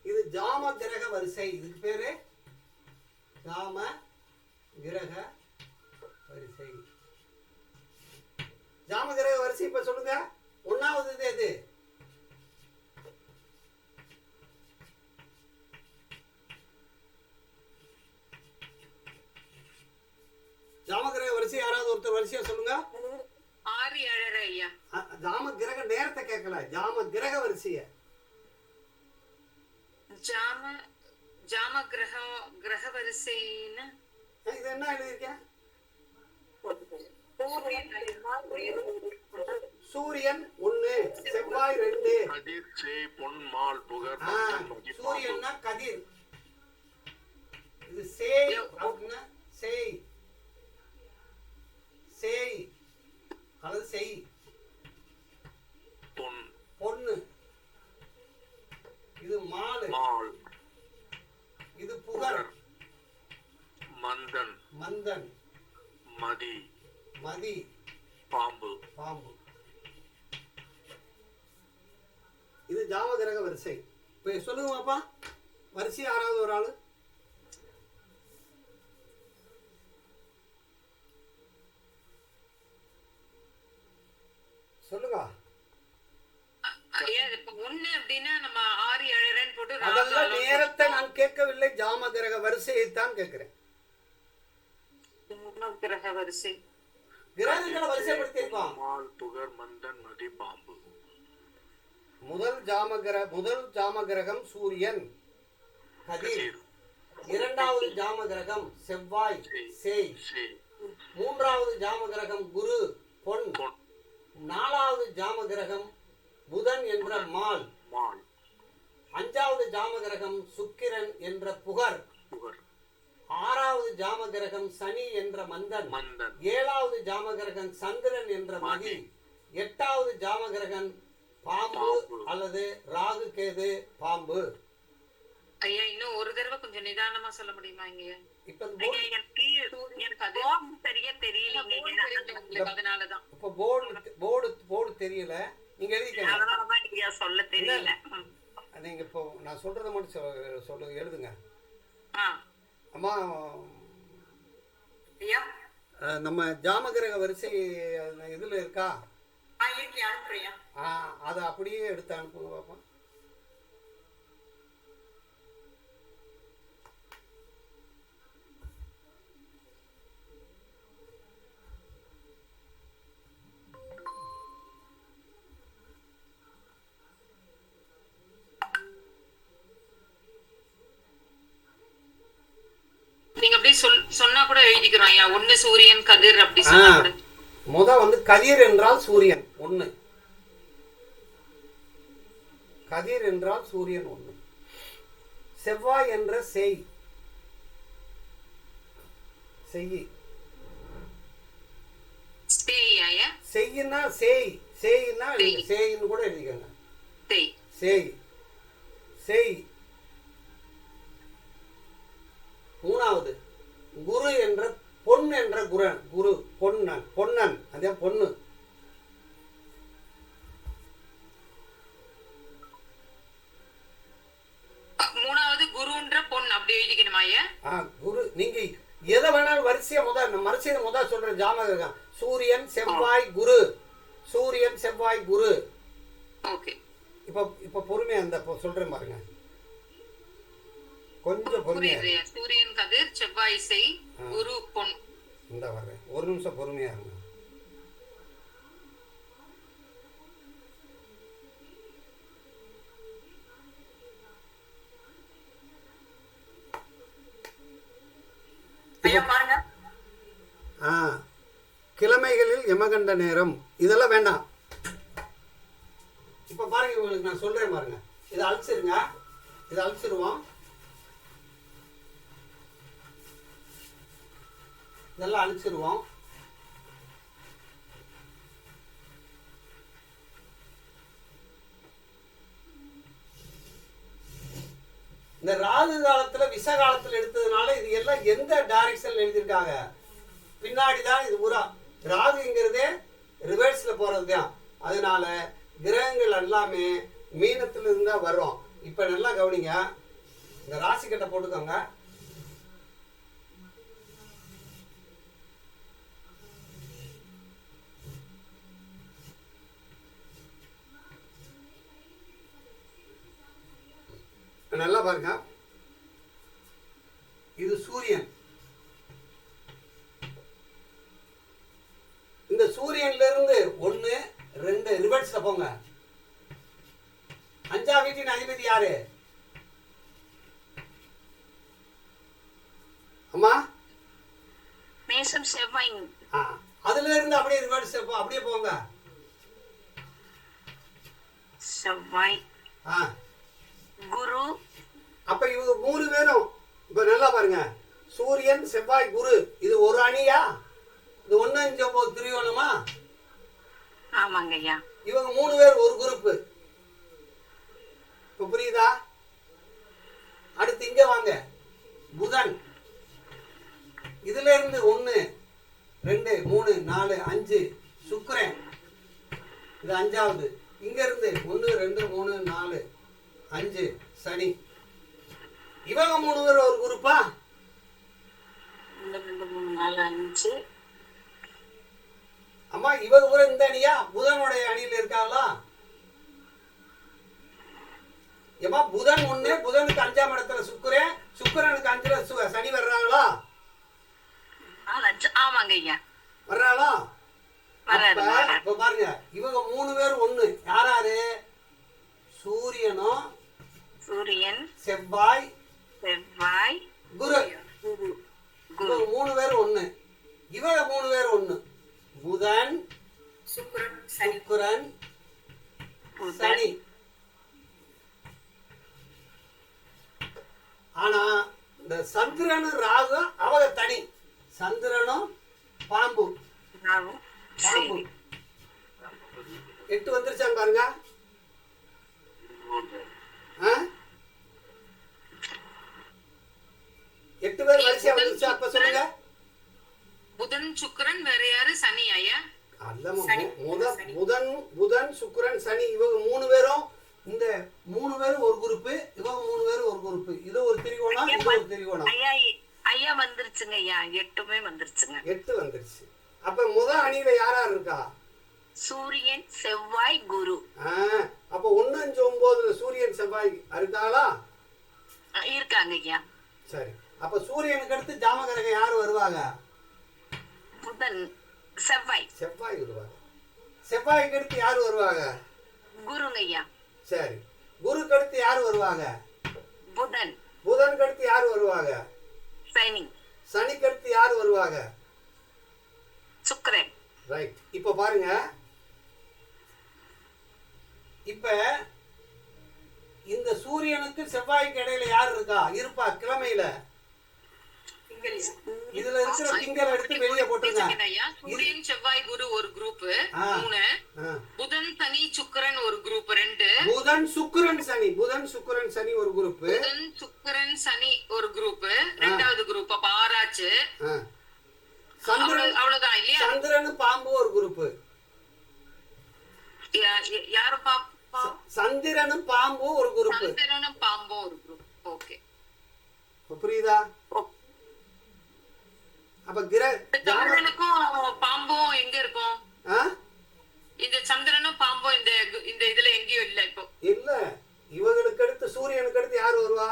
இது ஜாம கிரக வரிசை. இதுக்கு பேரு ஜாம கிரக வரிசை. ஜாம கிரக வரிசை இப்ப சொல்லுங்க. 1வது இது எது? ஜாமகிரக வரிசை யாராவது ஒருத்தர் வரிசையா சொல்லுங்க. 6 7 ஐயா. ஜாம கிரக நேரத்தை கேட்கல, ஜாம கிரக வரிசைய. ஜாம கிரக வரிசைன்னு இது என்ன எழுதிருக்கேன்? சூரியன் 1, செவ்வாய் 2. கதிர் செய் பொன்மால் புகர். சூரியன்னா கதிர். இது சேய் அப்படின்னா சேய் அல்லது செய். பொன் பாம்பு. பாம்பு. இது ஜாம கிரக வரிசை. இப்போ சொல்லுங்க பாப்பா, வரிசை யாராவது ஒரு ஆள் சொல்லுங்க. ஐயா இப்ப 1 அப்படின்னா நம்ம 6 7 போட்டு அதெல்லாம் நேரத்தை நான் கேட்கவில்லை, ஜாம கிரக வரிசையைத்தான் கேட்கிறேன். கிரக வரிசை கிரகங்களை வரிசைப்படுத்தியிருக்கோம். மால் புகர் மந்தன் மதி பாம்பு. முதல் ஜாம கிரகம் சூரியன் கதிர். இரண்டாவது ஜாம கிரகம் செவ்வாய் சேய். மூன்றாவது ஜாம கிரகம் குரு பொன். நாலாவது ஜாம கிரகம் புதன் என்ற மால். அஞ்சாவது ஜாம கிரகம் சுக்கிரன் என்ற புகர். ஆறாவது ஜாம கிரகம் சனி என்ற மந்தன். ஏழாவது ஜாம கிரகம் சந்திரன் என்ற மதி. எட்டாவது ஜாம கிரகம் பாம்பு அல்லது ராகு கேது பாம்பு. ஐயா இன்னும் ஒரு தடவை கொஞ்சம் நிதானமா சொல்ல முடியுமா? இங்க இப்ப சரியா தெரியல, அதனாலதான் இப்ப போர்டு தெரியல, நீங்க எழுதிக்கங்க. சொல்ல தெரியல. நீங்க இப்போ நான் சொல்றதை மட்டும் சொல்லுங்க, எழுதுங்க. அம்மா நம்ம ஜாமகிரக வரிசை இதுல இருக்கா? அதை அப்படியே எடுத்து அனுப்புங்க பாப்பா. நீங்க அப்படி சொன்னா கூட எழுதிக்கிறோம் ஐயா. 1 சூரியன் கதிர் அப்படி சொன்னா கூட. வந்து கதிர் என்றால் சூரியன் 1. கதிர் என்றால் சூரியன் 1. செவ்வாய் என்ற செய். செய்யினா சேய். சேயினா சேயின்னு கூட எழுதிக்கங்க. சேய். மூணாவது குரு என்ற பொன் என்ற குரு பொன்னன் அதே பொண்ணு. மூணாவது குருன்ற பொன் அப்படி எழுதிக்கணுமா ஐயா? குரு நீங்க எதை வேணாலும் வரிசையை முதல் சொல்ற ஜாமகிரகம் சூரியன் செவ்வாய் குரு. சூரியன் செவ்வாய் குரு. ஓகே. இப்ப பொறுமையா அந்த சொல்றேன் பாருங்க, கொஞ்சம் பொறுமையா. சூரியன் கதிர் செவ்வாய் செய் குரு பொன். இந்த வர்றேன், ஒரு நிமிஷம் பொறுமையா இருங்க. கிழமைகளில் யமகண்ட நேரம் இதெல்லாம் வேண்டாம். இப்ப பாருங்க, உங்களுக்கு நான் சொல்றேன் பாருங்க. இதை அழிச்சிருங்க, இதை அழிச்சிருவோம். இதெல்லாம் அழிச்சிருவோம். இந்த ராகு காலத்துல விஷ காலத்துல எடுத்ததுனால இது எல்லாம் எந்த டைரக்ஷன்ல எழுதியிருக்காங்க? பின்னாடிதான் இது பூரா. ராகுங்கிறதே ரிவர்ஸ்ல போறதுதான். அதனால கிரகங்கள் எல்லாமே மீனத்துல இருந்தா வரும். இப்ப நல்லா கவனிங்க, இந்த ராசி கட்டை போட்டுக்கோங்க. நல்லா பாருங்க, இது சூரியன். இந்த சூரியன்ல இருந்து 1 2 ரிவர்ஸ்ல போங்க. 5ஆம் வீட்டின் அதிபதி யாரு அம்மா? மேஷம் செவ்வாய். அதுல இருந்து அப்படியே ரிவர்ஸ் அப்படியே போங்க. செவ்வாய் குரு. அப்ப இவங்க 3 பேரும் இப்ப நல்லா பாருங்க, சூரியன் செவ்வாய் குரு. இது ஒரு அணியா? இது 1 5 9 திரியோணமா? ஆமாங்க ஐயா. இவங்க 3 பேர் ஒரு குரூப். இப்ப புரியுதா? அடுத்து இங்க வாங்க, புதன். இதுல இருந்து 1 2 3 4 5 சுக்கிரன், இது 5வது. இங்க இருந்து 1 2 3 4 5 சனி. இவங்க 3 பேர் ஒரு குரூப்பா? 1 2 3 4 5. அம்மா இவங்க கூட இந்த அணியா புதனுடைய அணியில இருக்காங்களா? ஏமா புதன் 1, புதனுக்கு 5ஆம் இடத்துல சுக்கிரன், சுக்கிரனுக்கு 5ல சனி வர்றாங்களா? ஆமாங்க ஐயா. வர்றாங்களா? வராது. இப்ப பாருங்க, இவங்க 3 பேர் ஒண்ணு. யாராரு? சூரியனும் சூரியன், செவ்வாய், செவ்வாய், குரு. குரு. இவங்க 3 பேர் ஒண்ணு. இவங்க 3 பேர் ஒண்ணு. புதன், சுக்கிரன், சனி. ஆனா இந்த சந்திரனும் ராகு அவங்க தனி. சந்திரனும் பாம்பு. பாம்பு 8 வந்துருச்சான்னு பாருங்க. ஆ? 8 பேர் வரிசையா வந்துருச்சா? அப்ப சொல்லுங்க. புதன் சுக்கிரன் வேற யாரு? சனி ஐயா. புதன் சுக்கிரன் சனி இவங்க 3 பேரும், இந்த 3 பேரும் ஒரு குரூப், இவங்க 3 பேரும் ஒரு குரூப். இது ஒரு திரிகோணம், இது ஒரு திரிகோணம். ஐயா வந்துருச்சுங்க ஐயா. 8மே வந்துருச்சுங்க. 8 வந்துருச்சு. அப்ப முதல் அணியில யாரா இருக்கா? சூரியன், செவ்வாய், குரு. அப்ப 1 5 9 சூரியன் செவ்வாய் இருக்காளா? இருக்காங்க ஐயா. சரி. அப்ப சூரியனுக்கு அடுத்து ஜாமகரக யாரு வருவாங்க? புதன், செவ்வாய். செவ்வாய் வருவாங்க. செவ்வாய்க்கு அடுத்து யாரு வருவாங்க? குருங்க ஐயா. சரி. குருக்கு அடுத்து யாரு வருவாங்க? புதன். புதனுக்கு அடுத்து யாரு வருவாங்க? சனி. சனிக்கு அடுத்து யாரு வருவாங்க? சுக்கிரன். ரைட். இப்ப பாருங்க, இப்ப இந்த சூரியனுக்கு செவ்வாய்க்கு இடையில யார் இருக்கா? இருப்பா கிழமையில. இதுல இருக்கிற திங்கள் எடுத்து வெளியே போட்டுருங்க. சூரியன் செவ்வாய் குரு ஒரு குரூப் 3, புதன் சனி சுக்கிரன் ஒரு குரூப் 2, புதன் சுக்கிரன் சனி, புதன் சுக்கிரன் சனி ஒரு குரூப், புதன் சுக்கிரன் சனி ஒரு குரூப், 2வது குரூப். அப்ப 6 ஆச்சு. அவ்வளவுதான் இல்லையா? சந்திரன் பாம்பு ஒரு குரூப். யாரும் சந்திரனும் பாம்பு ஒரு குரூப். சந்திரனும் பாம்பும் ஒரு குரூப். ஓகே, புரியுதா? அப்ப சந்திரனுக்கும் பாம்பும் எங்க இருக்கும்? இந்த சந்திரனும் பாம்பும் இந்த இதுல எங்கேயும் இல்ல. இப்போ இல்ல. இவங்களுக்கு அடுத்து சூரியனுக்கு அடுத்து யாரு வருவா?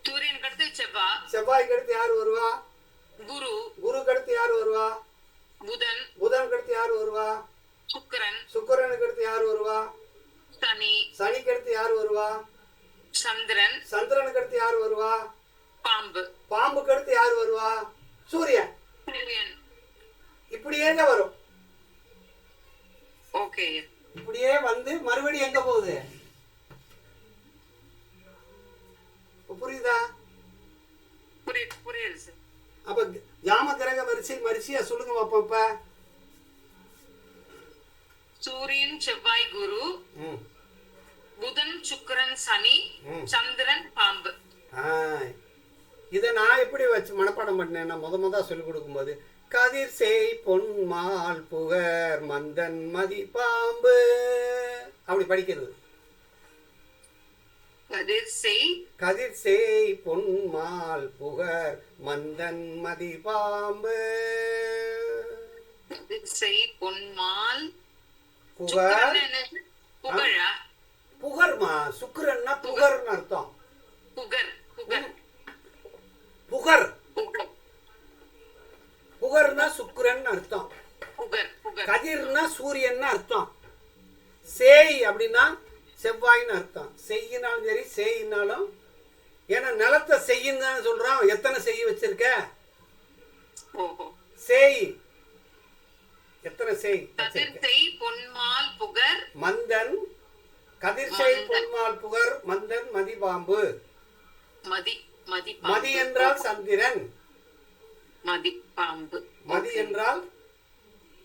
சூரியனுக்கு அடுத்து செவ்வாய். செவ்வாய்க்கு அடுத்து யாரு வருவா? குரு. குருக்கு அடுத்து யாரு வருவா? புதன். புதனுக்கு அடுத்து யாரு வருவா? சுக்கிரன். சுக்கிரனுக்கு அடுத்து யாரு வருவா? சனி. சனிக்கு அடுத்து யாரு வருவா? சந்திரன். சந்திரனுக்கு அடுத்து யாரு வருவா? பாம்பு. பாம்புக்கு அடுத்து யாரு வருவா? சூரியன். சூரியன். இப்படியே வரும். ஓகே. இப்படியே வந்து மறுபடியும் எங்க போகுது? புரியுதா? புரியுது சார். அப்ப ஜாம கிரக வரிசையா சொல்லுங்க பாப்போம். இப்ப சூரியன் செவ்வாய் குரு, புதன் சுக்கிரன் சனி, சந்திரன் பாம்பு. இதை நான் எப்படி வச்சு மனப்பாடம் பண்ணேன்னா, முத சொல்லிக் கொடுக்கும்போது கதிர் செய் பொன்மால் புகர் மந்தன் மதி பாம்பு அப்படி படிக்கிறது. கதிர் செய் பொன்மால் புகர் மந்தன் மதி பாம்பு. கதிர் செய் பொன்மால் புகர். புகழா? புகர்மா. சுக்கிரன்னா புகர்னு அர்த்தம். புகர். புகர். புகர். புகர்னா சுக்கிரன் அர்த்தம். கதிர்னா சூரியன் அர்த்தம். சேய் அப்படின்னா செவ்வாய்னு அர்த்தம். செய்யினாலும் சரி சேயினாலும். ஏன்னா நிலத்தை செய்யின்னு சொல்றான். எத்தனை செய் வச்சிருக்க? சேய். எத்தனை செய்? பொன்மால் புகர் மந்தன். கதிர் செய் பொன்மால் புகர் மந்தன் மதி பாம்பு. மதி என்றால் சந்திரன். மதி பாம்பு. மதி என்றால்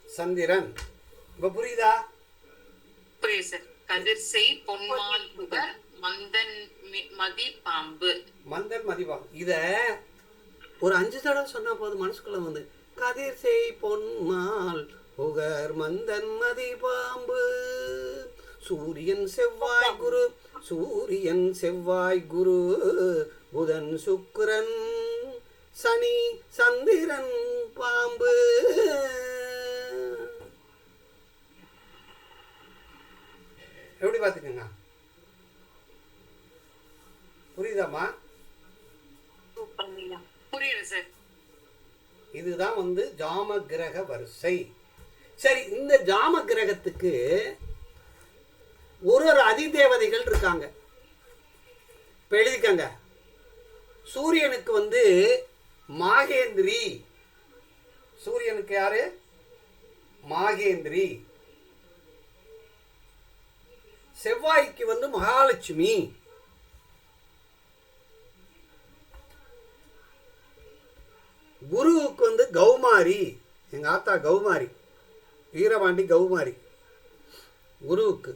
சந்திரன். இப்ப புரியுதா? புரியுது சார். கதிர் செய் பொன்மால் புகர் மந்தன் மதி பாம்பு. மந்தன் மதி பாம்பு. இத ஒரு 5 தடவை சொன்னா போதும் மனசுக்குள்ள வந்து கதிர் செய் பொன்மால் புகர் மந்தன் மதி பாம்பு. சூரியன் செவ்வாய் குரு, சூரியன் செவ்வாய் குரு, புதன் சுக்கிரன் சனி சந்திரன் பாம்பு. எப்படி பார்த்துக்கங்க, புரியுதாம்மா? புரியுது சார். இதுதான் ஜாம கிரக வரிசை. சரி, இந்த ஜாம கிரகத்துக்கு ஒரு ஒரு அதிதேவதைகள் இருக்காங்க. இப்ப எழுதிக்கங்க. சூரியனுக்கு மாகேந்திரி. சூரியனுக்கு யாரு? மாகேந்திரி. செவ்வாய்க்கு மகாலட்சுமி. குருவுக்கு கௌமாரி. எங்க ஆத்தா கௌமாரி, வீரபாண்டி கௌமாரி குருவுக்கு.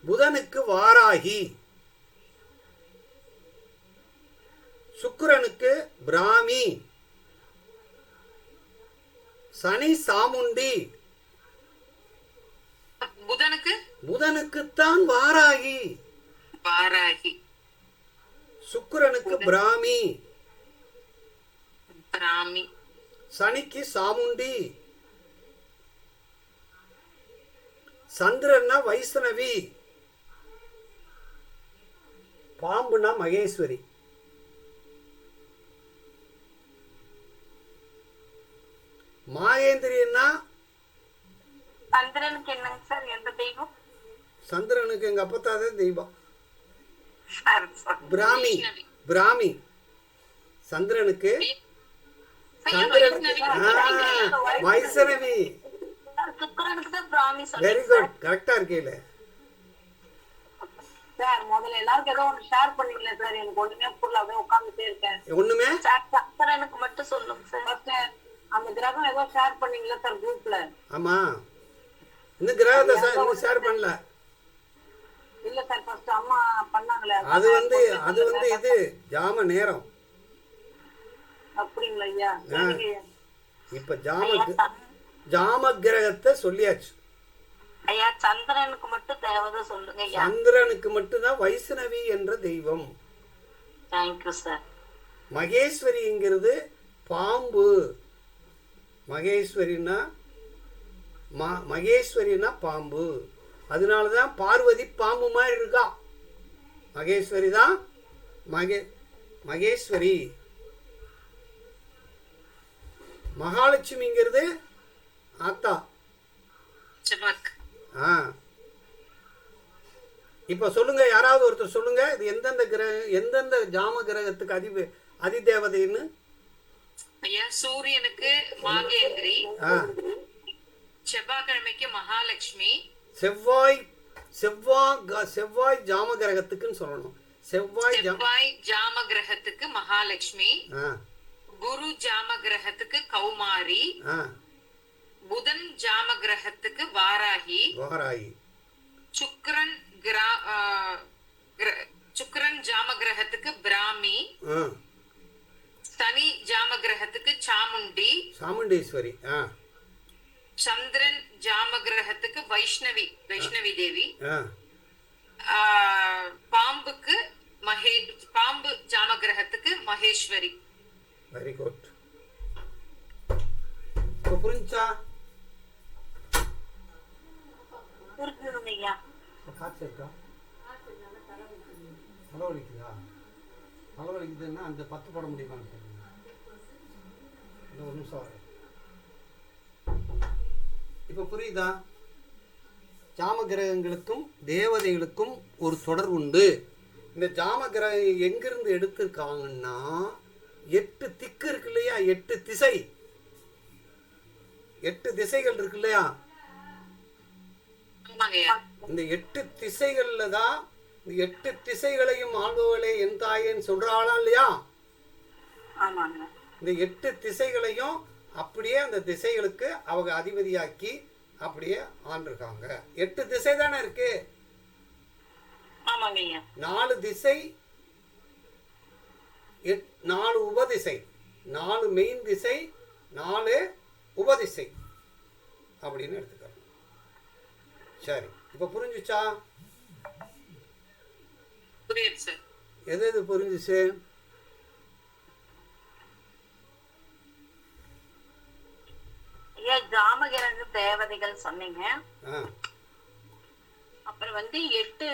புதனுக்கு வாராகி. சுக்கிரனுக்கு பிராமி. சனி சாமுண்டி. புதனுக்குத்தான் வாராகி. சுக்கிரனுக்கு பிராமி. சனிக்கு சாமுண்டி. சந்திரன்னா வைஷ்ணவி. பாம்புனா மகேஸ்வரி. மாகேந்திரின்னா சந்திரனுக்கு என்னங்க சார், எந்த தெய்வம்? சந்திரனுக்கு எங்க அப்பத்தாதான் தெய்வம். பிராமி. பிராமி. சந்திரனுக்கு வைஷ்ணவி. வெரி குட், கரெக்டா இருக்கீல சார். முதல்ல எல்லாருக்கும் ஏதோ ஒன்று ஷேர் பண்ணீங்களே சார், எனக்கு ஒண்ணுமே புரியல, அப்படியே உட்கார்ந்துட்டே இருக்கேன். ஒண்ணுமே சந்திரனுக்கு மட்டும் சொல்லுங்க சார். அந்த கிரகம் ஏதோ ஷேர் பண்ணீங்களா சார் குரூப்ல? ஆமா, இந்த கிரகத்தை ஷேர் பண்ணல. இல்ல சார், ஃபர்ஸ்ட் அம்மா பண்ணாங்களே. அது இது ஜாம நேரம். அப்படிங்களா ஐயா? இப்ப ஜாம கிரகத்தை சொல்லியாச்சு. ஐயா, சந்திரனுக்கு மட்டும் தேவதை சொல்லுங்க ஐயா. சந்திரனுக்கு மட்டும்தான் வைஷ்ணவி என்ற தெய்வம். Thank you sir. மகேஸ்வரிங்கிறது பாம்பு. மகேஸ்வரினா பாம்பு. அதனாலதான் பார்வதி பாம்பு மாதிரி இருக்கா. மகேஸ்வரி தான் மகேஸ்வரி. மகாலட்சுமிங்கிறது ஆத்தா. இப்ப சொல்லுங்க, யாராவது ஒருத்தர் சொல்லுங்க, இது எந்தெந்த ஜாம கிரகத்துக்கு அதிதேவதைன்னு. ஐயா, சூரியனுக்கு மாகேந்திரி, செவ்வாய்க்கிழமைக்கு மகாலட்சுமி. செவ்வாய் ஜாம கிரகத்துக்குன்னு சொல்லணும். செவ்வாய் ஜாம கிரகத்துக்கு மகாலட்சுமி. குரு ஜாம கிரகத்துக்கு கௌமாரி. புதன் ஜாம கிரகத்துக்கு வாராகி. சுக்கிரன் ஜாம கிரகத்துக்கு பிராமி. சனி ஜாம கிரகத்துக்கு சாமுண்டீஸ்வரி. சந்திரன் ஜாம கிரகத்துக்கு வைஷ்ணவி தேவி. பாம்பு ஜாம கிரகத்துக்கு மகேஸ்வரி. Very good. புரிஞ்சா? காய்ச்சல் இருக்கா? தலைவலிக்குதா? தலைவலிக்குதுன்னா அந்த 10 போட முடியுமான்னு கேளுங்க. இந்த ஒரு நிமிஷம். இப்ப புரியுதா? ஜாம கிரகங்களுக்கும் தேவதைகளுக்கும் ஒரு தொடர் உண்டு. இந்த ஜாம கிரகம் எங்கிருந்து எடுத்திருக்காங்கன்னா, 8 திக்கு இருக்கு இல்லையா, 8 திசை, 8 திசைகள் இருக்கு இல்லையா. இந்த 8 திசைகள்ல தான், இந்த 8 திசைகளையும் ஆள்பவளே என் தாயேன்னு சொல்றாளா இல்லையா. இந்த 8 திசைகளையும் அப்படியே அந்த திசைகளுக்கு அவங்க அதிபதியாக்கி அப்படியே ஆண்டிருக்காங்க. 8 திசை தானே இருக்கு. 4 திசை, 4 உபதிசை, 4 மெயின் திசை, 4 உபதிசை அப்படின்னு எடுத்துக்கலாம். சரி, இப்போ புரிஞ்சுச்சா? புரியுது சார். எது எது புரிஞ்சுச்சு? ஐயா ஜாமகிரக தேவதைகள் சொன்னீங்க. அப்புறம் 8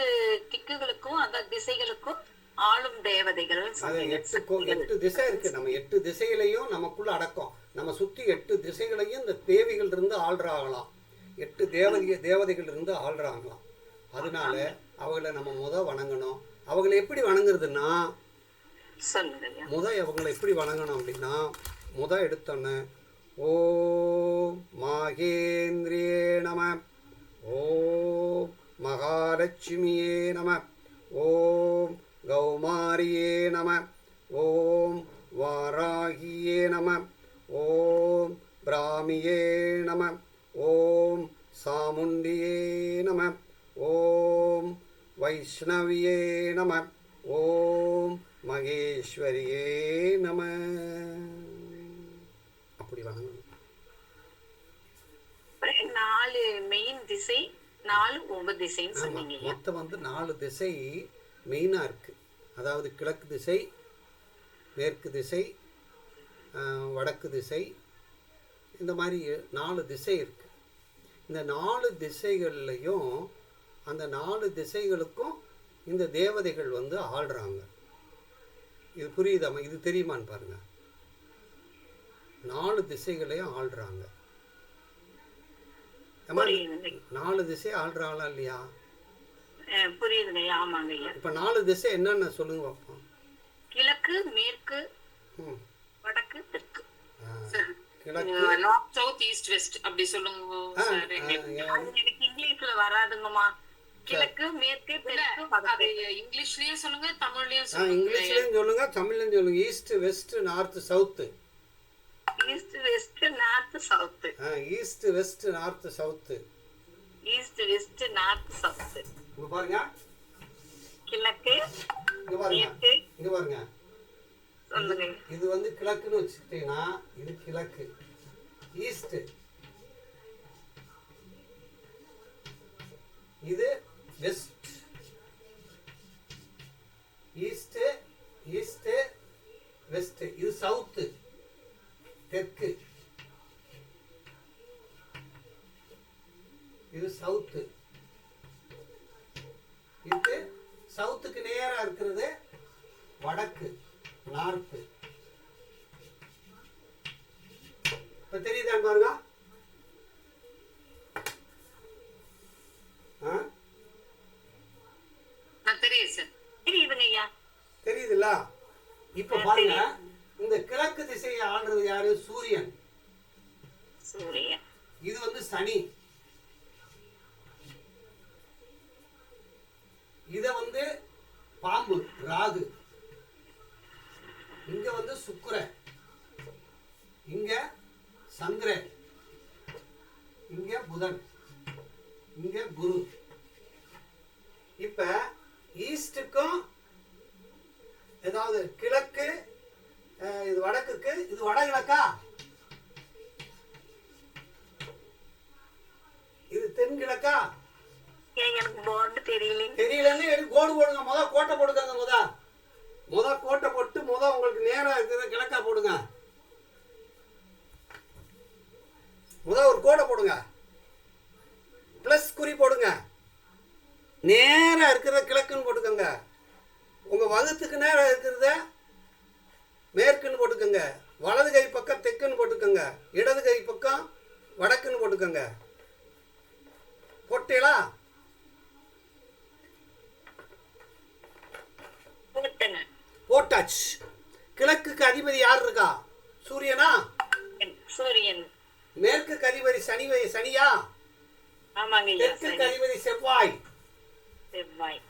திக்குகளுக்கும் அந்த திசைகளுக்கும் ஆளும் தேவதைகள் சொன்னீங்க. 8 திசை இருக்கு. நம்ம 8 திசைகளையும் நமக்குள்ள அடக்கம். நம்ம சுற்றி 8 திசைகளையும் இந்த தேவிகள் இருந்து ஆள்றாங்களாம். 8 தேவதைகள் இருந்து ஆள்றாங்களாம். அதனால அவங்களை நம்ம வணங்கணும். அவங்களை எப்படி வணங்குறதுன்னா, அவங்களை எப்படி வணங்கணும் அப்படின்னா, எடுத்தோன்னு ஓம் மாகேந்திரியே நம, ஓம் மகாலட்சுமியே நம, ஓம் கௌமாரியே நம, ஓம் வாராகியே நம, ஓம் பிராமியே நம, ஓம் சாமுண்டியே நம, ஓம் வைஷ்ணவியே நம, ஓம் மகேஸ்வரியே நம. அப்படி வணங்கணும். 4 மெயின் திசை 4 உபதிசைன்னு சொன்னீங்க. மொத்தம் 4 திசை மெயினாக இருக்குது. அதாவது கிழக்கு திசை, மேற்கு திசை, வடக்கு திசை, இந்த மாதிரி 4 திசை இருக்குது. இந்த 4 திசைகள்லையும் அந்த 4 திசைகளுக்கும் இந்த தேவதைகள் ஆள்றாங்க. இது புரியுதாம்மா? இது தெரியுமான்னு பாருங்க. 4 திசைகளையும் ஆள்றாங்க. 4 திசை ஆள்றாங்களா இல்லையா? புரியுதுங்க. ஆமாங்க ஐயா. இப்ப 4 திசை என்னன்னு சொல்லுங்க பாப்போம். கிழக்கு, மேற்கு, வடக்கு, தெற்கு. நார்த், சவுத், ஈஸ்ட், வெஸ்ட் அப்படி சொல்லுங்க சார். எனக்கு இங்கிலீஷ்ல வராதுங்கம்மா. கிழக்கு, மேற்கு, தெற்கு, வடக்கு. இங்கிலீஷ்லயும் சொல்லுங்க, தமிழ்லயும் சொல்லுங்க. இங்கிலீஷ்லயும் சொல்லுங்க, தமிழ்லயும் சொல்லுங்க. East, west, north, south. East, west, north, south. East, west, north, south. East, west, north, south. இங்க பாருங்க. கிழக்கு, இங்க பாருங்க. மேற்கு. இங்க பாருங்க. சொல்லுங்க. இது கிழக்குன்னு வச்சுக்கிட்டீங்கன்னா இது கிழக்கு. ஈஸ்ட். இது வெஸ்ட். East, east, west. இது சவுத், தெற்கு. இது சவுத். இது சவுத்துக்கு நேரா இருக்கிறது வடக்கு, நார்த். இப்ப தெரியுதான் பாருங்க. தெரியுதுல்ல? இப்ப பாருங்க, இந்த கிழக்கு திசையை ஆள்றது யாரு? சூரியன். இது சனி. இத பாம்பு, ராகு. இங்க சுக்கிரன், இங்க சந்திரன், இங்க புதன், இங்க குரு. இப்ப ஈஸ்டுக்கும் ஏதாவது கிழக்கு, இது வடக்குக்கு, இது வடகிழக்கா? இது தென்கிழக்கா? தெரியலன்னு கோடு போடுங்க. கோட்டை போடுங்க. கோட்டை போட்டு உங்களுக்கு நேரா இருக்கிறது கிழக்கா போடுங்க. ஒரு கோடை போடுங்க, பிளஸ் குறி போடுங்க. நேரா இருக்கிறத கிழக்குன்னு போட்டுக்கோங்க. உங்க வகுத்துக்கு நேரா இருக்கிறத மேற்குன்னு போட்டுக்கோங்க. வலது கை பக்கம் தெற்குன்னு போட்டுக்கோங்க. இடது கை பக்கம் வடக்குன்னு போட்டுக்கோங்க. போட்டீங்களா? போட்டாச்சு. கிழக்குக்கு அதிபதி யார் இருக்கா? சூரியனா? சூரியன். மேற்குக்கு அதிபதி சனியா? தெற்குக்கு அதிபதி செவ்வாய்.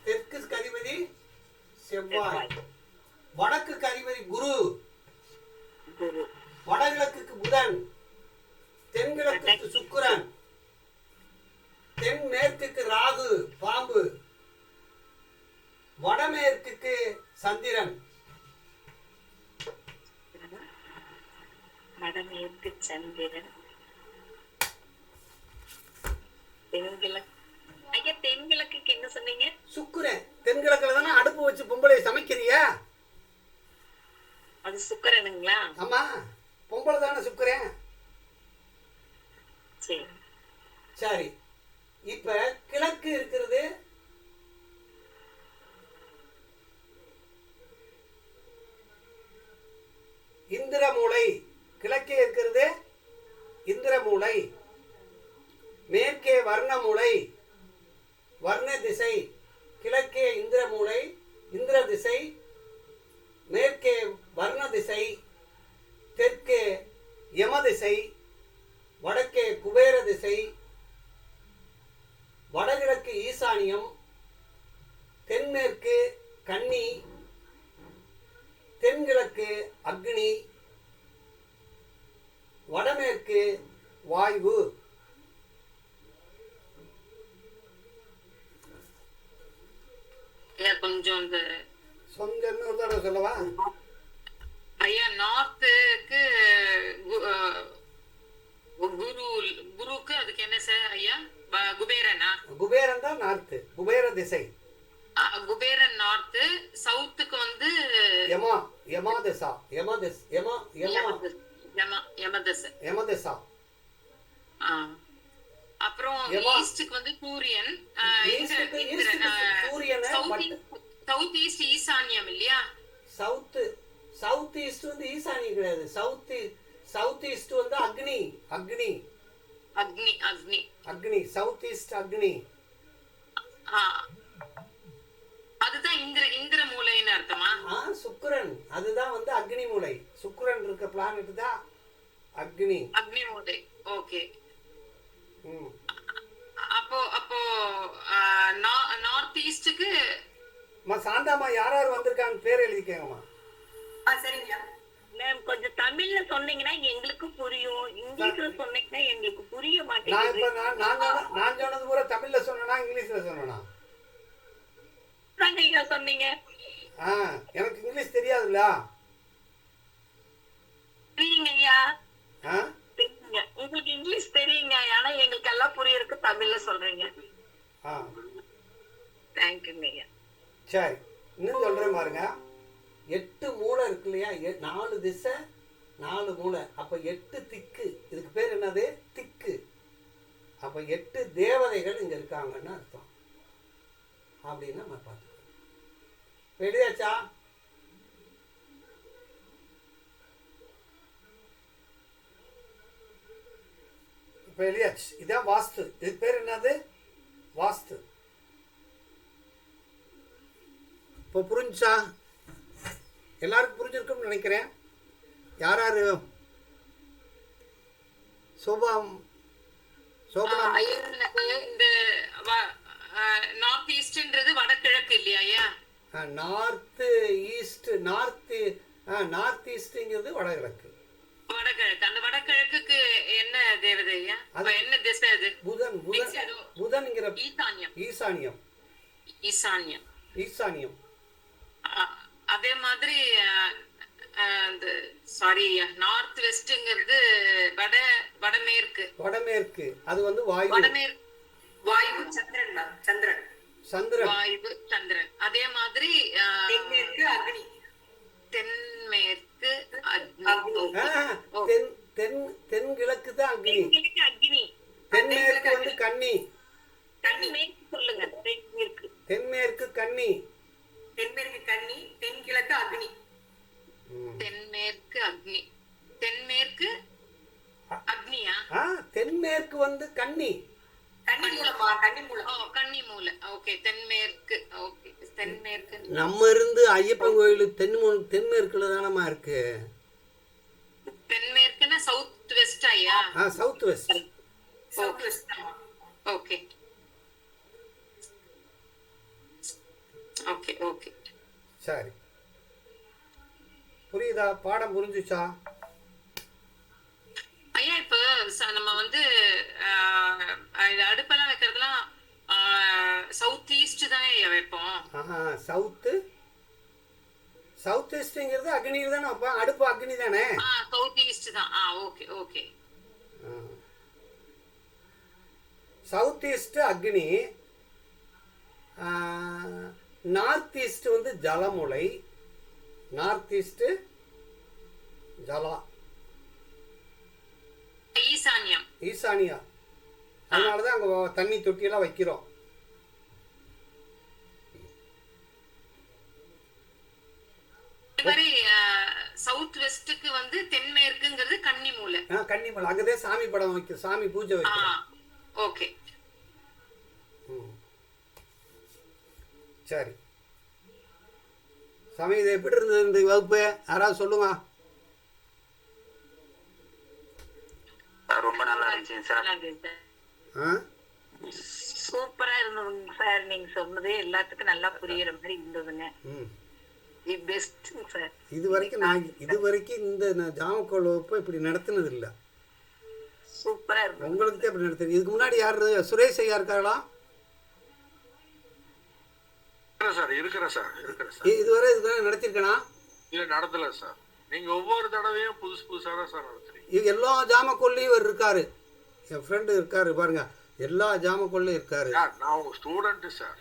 தெற்குக்கு அதிபதி செவ்வாய். வடக்குக்கு அதிபதி குரு. வடகிழக்குக்கு புதன். தென்கிழக்குக்கு சுக்கிரன். தென் மேற்குக்கு ராகு, பாம்பு. வடமேற்குக்கு சந்திரன். வடமேற்கு சந்திரன். தென்கிழக்கு. ஐயா தென்கிழக்குக்கு என்ன சொன்னீங்க? சுக்கிரன். தென்கிழக்குல தானே அடுப்பு வச்சு பொம்பளை சமைக்கிறியா? அது சுக்கிரனுங்களா? ஆமா, பொம்பளை தானே சுக்கிரன். சரி. சரி, இப்ப கிழக்கு இருக்கிறது இந்திரமூலை. கிழக்கே இருக்கிறது இந்திரமூலை. மேற்கே வர்ணமூலை, வர்ண திசை. கிழக்கே இந்திரமூலை, இந்திர திசை. மேற்கே வர்ண திசை, தெற்கே யம திசை, வடக்கே குபேர திசை, வடகிழக்கு ஈசானியம், தென்மேற்கு கன்னி, தென்கிழக்கு அக்னி, வடமேற்கு வாயு. கொஞ்சம் இந்த சொந்தம் ஒரு தடவை சொல்லவா? ஐயா நார்த்துக்கு குருக்கு அதுக்கு என்ன சார் ஐயா? குபேரனா? குபேரன் தான் நார்த்து, குபேர திசை. குபேரன் நார்த்து. சவுத்துக்கு வந்து யமா, யமாதிசா, யமதிஸ், யமா, யமா, யமதசை. யமதிசா. அப்புறம் ஈஸ்டுக்கு வந்து சூரியன். சவுத் ஈஸ்ட் ஈசான்யம் இல்லையா? சவுத் ஈஸ்ட் வந்து ஈசானியம் கிடையாது. சவுத் ஈஸ்ட் வந்து அக்னி, அக்னி, அக்னி, அக்னி, அக்னி. சவுத் ஈஸ்ட் அக்னி. அதுதான் இந்திர மூலைன்னு அர்த்தமா? சுக்கிரன் அதுதான் வந்து அக்னி மூலை. சுக்கிரன் இருக்க பிளானட் தான் அக்னி, அக்னி மூலை. ஓகே. ம். அப்போ நார்த் ஈஸ்டுக்கு சாந்தாமா யார் யார் வந்திருக்காங்க பேர் எழுதிக்கங்கம்மா. சரிங்க மேம் கொஞ்சம் தமிழ்ல சொன்னீங்கன்னா எங்களுக்கு புரியும், இங்கிலீஷ்ல சொன்னீங்கன்னா எங்களுக்கு புரிய நான் மாட்டேங்குது. இப்ப நான் சொன்னது பூரா தமிழ்ல சொன்னா இங்கிலீஷ்ல சொன்னா? ஐயா சொன்னீங்க. எனக்கு இங்கிலீஷ் தெரியாதுல்ல. தெரியுங்க ஐயா, ஆ? தெரியுங்க. உங்களுக்கு இங்கிலீஷ் தெரியுங்க, ஆனா எங்களுக்கு எல்லாம் புரியறதுக்கு தமிழ்ல சொல்றீங்க. ஆ, தேங்க்யூங்க ஐயா. சரி, இன்னும் சொல்றேன் பாருங்க. 8 மூலை இருக்கு இல்லையா? 4 திசை 4 மூலை. அப்ப 8 திக்கு. இதுக்கு பேர் என்னது? திக்கு. அப்ப 8 தேவதைகள் இங்க இருக்காங்கன்னு அர்த்தம். அப்படின்னு நம்ம பார்த்துக்கணும். எழுதியாச்சா? இப்ப எழுதியாச்சு. இதான் வாஸ்து. இதுக்கு பேர் என்னது? வாஸ்து. இப்போ புரிஞ்சா? எல்லாருக்கும் புரிஞ்சிருக்கும்னு நினைக்கிறேன். யார் யாரு? ஐயா எனக்கு இந்த நார்த் ஈஸ்ட்ன்றது வடகிழக்கு இல்லையா ஐயா? நார்த் ஈஸ்ட்ங்கிறது வடகிழக்கு. வடகிழக்கு. அந்த வடகிழக்குக்கு என்ன தேவதை ஐயா? என்ன திசை அது? புதன்ங்கிற ஈசான்யம். ஈசானியம், ஈசான்யம், ஈசானியம். அதே மாதிரி சாரி நார்த் வெஸ்ட்ங்கிறது வடமேற்கு. வடமேற்கு அது வந்து வாயு. வடமேற்கு வாயு, சந்திரன், வாயு, சந்திரன். அதே மாதிரி தென்மேற்கு அக்னி, தென்மேற்கு தென்கிழக்கு தான் அக்னி. அக்னி. தென்மேற்கு வந்து கன்னி. தென்மேற்கு சொல்லுங்க. தென்மேற்கு. தென்மேற்கு கன்னி. தென்மேற்கு கன்னி, தென்கிழக்கு அக்னி. தென்மேற்கு அக்னி. தென்மேற்கு அக்னியா? தென்மேற்கு வந்து கன்னி. கன்னி மூலமா? கன்னி மூலம். கன்னி மூலை. ஓகே. தென்மேற்கு. ஓகே. தென்மேற்கு. நம்ம இருந்து ஐயப்பன் கோயில் தென்மேற்குல தானமா இருக்கு. தென்மேற்குன்னா சவுத் வெஸ்ட் ஐயா? South west. South west. Okay okay okay. சரி, புரியுதா? பாடம் புரிஞ்சுச்சா ஐயா? இப்ப நம்ம வந்து அடுப்பெல்லாம் வைக்கிறதுலாம் சவுத் ஈஸ்ட் தானே வைப்போம். சவுத் ஈஸ்ட்ங்கிறது அக்னியில் தானே வைப்போம். அடுப்பு அக்னி தானே. சவுத் ஈஸ்ட் ஈஸ்ட் தான். Okay okay. சவுத் ஈஸ்ட் அக்னி, நார்த் ஈஸ்ட் வந்து ஜலமுலை, நார்த் ஈஸ்ட் ஜலா, ஈசான்யம். ஈசானியா. அதனாலதான் அங்க தண்ணி தொட்டியெல்லாம் வைக்கிறோம். மாதிரி சவுத் வெஸ்டுக்கு வந்து தென்மேற்குங்கிறது கன்னிமூலை. கன்னிமலை, அங்கதான் சாமி படம் வைக்க, சாமி பூஜை வைக்கிறோம். ஓகே சரி சாமி, இது எப்படி இருந்தது இந்த வகுப்பு? யாராவது சொல்லுங்க. ரொம்ப நல்லா இருந்துச்சு சார். சூப்பரா இருந்ததுங்க சார். நீங்க சொன்னதே எல்லாத்துக்கும் நல்லா புரியுற மாதிரி இருந்ததுங்க. பெஸ்ட்ங்க சார். இது வரைக்கும் இந்த ஜாமக்கோள் வகுப்பு இப்படி நடத்தினது இல்லை. சூப்பரா இருக்கு. உங்களுக்கு இப்படி நடத்துது. இதுக்கு முன்னாடி யாரு? சுரேஷ் ஐயா இருக்காங்களா? இருக்கிறேன் சார். இதுவரை நடத்திருக்கனா? இல்ல, நடத்தல சார். நீங்க ஒவ்வொரு தடவையும் புதுசா தான் சார் நடத்துறீங்க. இது எல்லா ஜாமக்கோள்லையும் இவர் இருக்காரு. என் ஃப்ரெண்டு இருக்காரு பாருங்க, எல்லா ஜாமக்கோள்லையும் இருக்காரு. நான் உங்க ஸ்டூடெண்ட் சார்.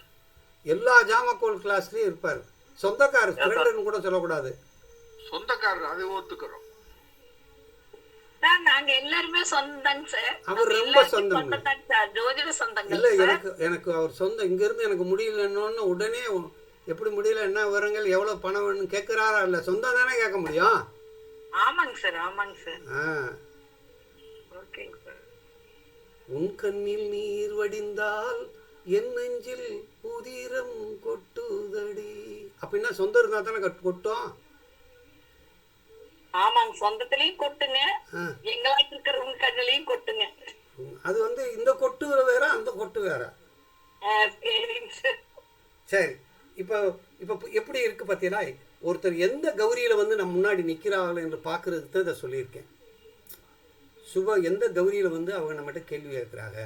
எல்லா ஜாமக்கோள் கிளாஸ்லயும் இருப்பாரு. சொந்தக்காரர், ஃப்ரெண்டுன்னு கூட சொல்லக்கூடாது. சொந்தக்காரர், அதை ஒத்துக்கிறோம் சார். நாங்க எல்லாருமே சொந்தங்க சார். அவர் ரொம்ப சொந்தம். ஜோதிட சொந்தங்க இல்ல, எனக்கு அவர் சொந்தம். இங்க இருந்து எனக்கு முடியலன்னு உடனே எப்படி முடியல, என்ன விவரங்கள், எவ்வளவு பணம் வேணும்னு கேட்கிறாரா? இல்ல, சொந்தம் தானே கேட்க முடியும். ஆமாங்க சார், ஆமாங்க சார். ஓகேங்க சார். உன் கண்ணில் நீர் வடிந்தால் என் நெஞ்சில் புதிரம் கொட்டுதடி. அப்படின்னா சொந்தம் இருந்தா தானே கொட்டும். ஆமாங்க, சொந்தத்திலயும் கொட்டுங்க, எங்களாட்டு இருக்கிறவங்க கண்ணிலையும் கொட்டுங்க. அது வந்து இந்த கொட்டு வேற, அந்த கொட்டு வேற. சரி, இப்போ எப்படி இருக்கு பார்த்தீங்களா? ஒருத்தர் எந்த கௌரியில வந்து நம்ம முன்னாடி நிற்கிறார்கள் என்று பார்க்கறதுக்கு தான் இதை சொல்லியிருக்கேன். எந்த கௌரியில வந்து அவங்க நம்மகிட்ட கேள்வி கேட்குறாங்க,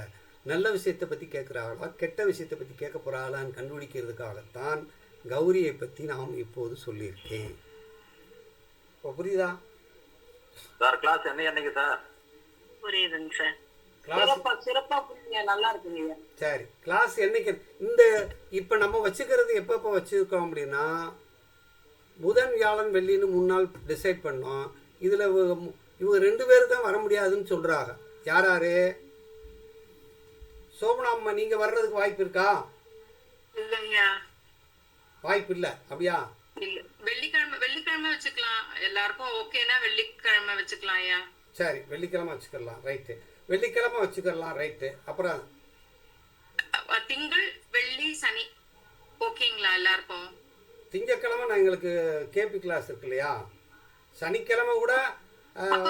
நல்ல விஷயத்தை பற்றி கேட்குறாங்களா, கெட்ட விஷயத்தை பற்றி கேட்க போகிறாங்களான்னு கண்டுபிடிக்கிறதுக்காகத்தான் கௌரியை பற்றி நாம் இப்போது சொல்லியிருக்கேன். இப்போ புரியுதா சார்? கிளாஸ் என்னைக்கு சார்? புரியுதுங்க சார். சிறப்பா புரியுங்க, நல்லா இருக்குங்க. சரி, கிளாஸ் என்னைக்கு? இப்போ நம்ம வச்சுக்கிறது எப்பப்போ வச்சுருக்கோம் அப்படின்னா, புதன் வியாழன் வெள்ளின்னு 3 நாள் டிசைட் பண்ணோம். இதில் இவங்க 2 பேர் தான் வர முடியாதுன்னு சொல்கிறாங்க. யாரு? சோபனாம்மா, நீங்கள் வர்றதுக்கு வாய்ப்பு இருக்கா? இல்லையா, வாய்ப்பு இல்லை. அப்படியா? இல்ல, வெள்ளிக்கிழமை வச்சுக்கலாம். எல்லாருக்கும் ஓகேனா வெள்ளிக்கிழமை வச்சுக்கலாம் ஐயா. சரி, வெள்ளிக்கிழமை வச்சுக்கலாம். ரைட்டு, வெள்ளிக்கிழமை வச்சுக்கலாம். ரைட்டு. அப்புறம் திங்கள் வெள்ளி சனி ஓகேங்களா எல்லாருக்கும்? திங்கக்கிழமை நான் எங்களுக்கு கேபி கிளாஸ் இருக்கு இல்லையா? சனிக்கிழமை கூட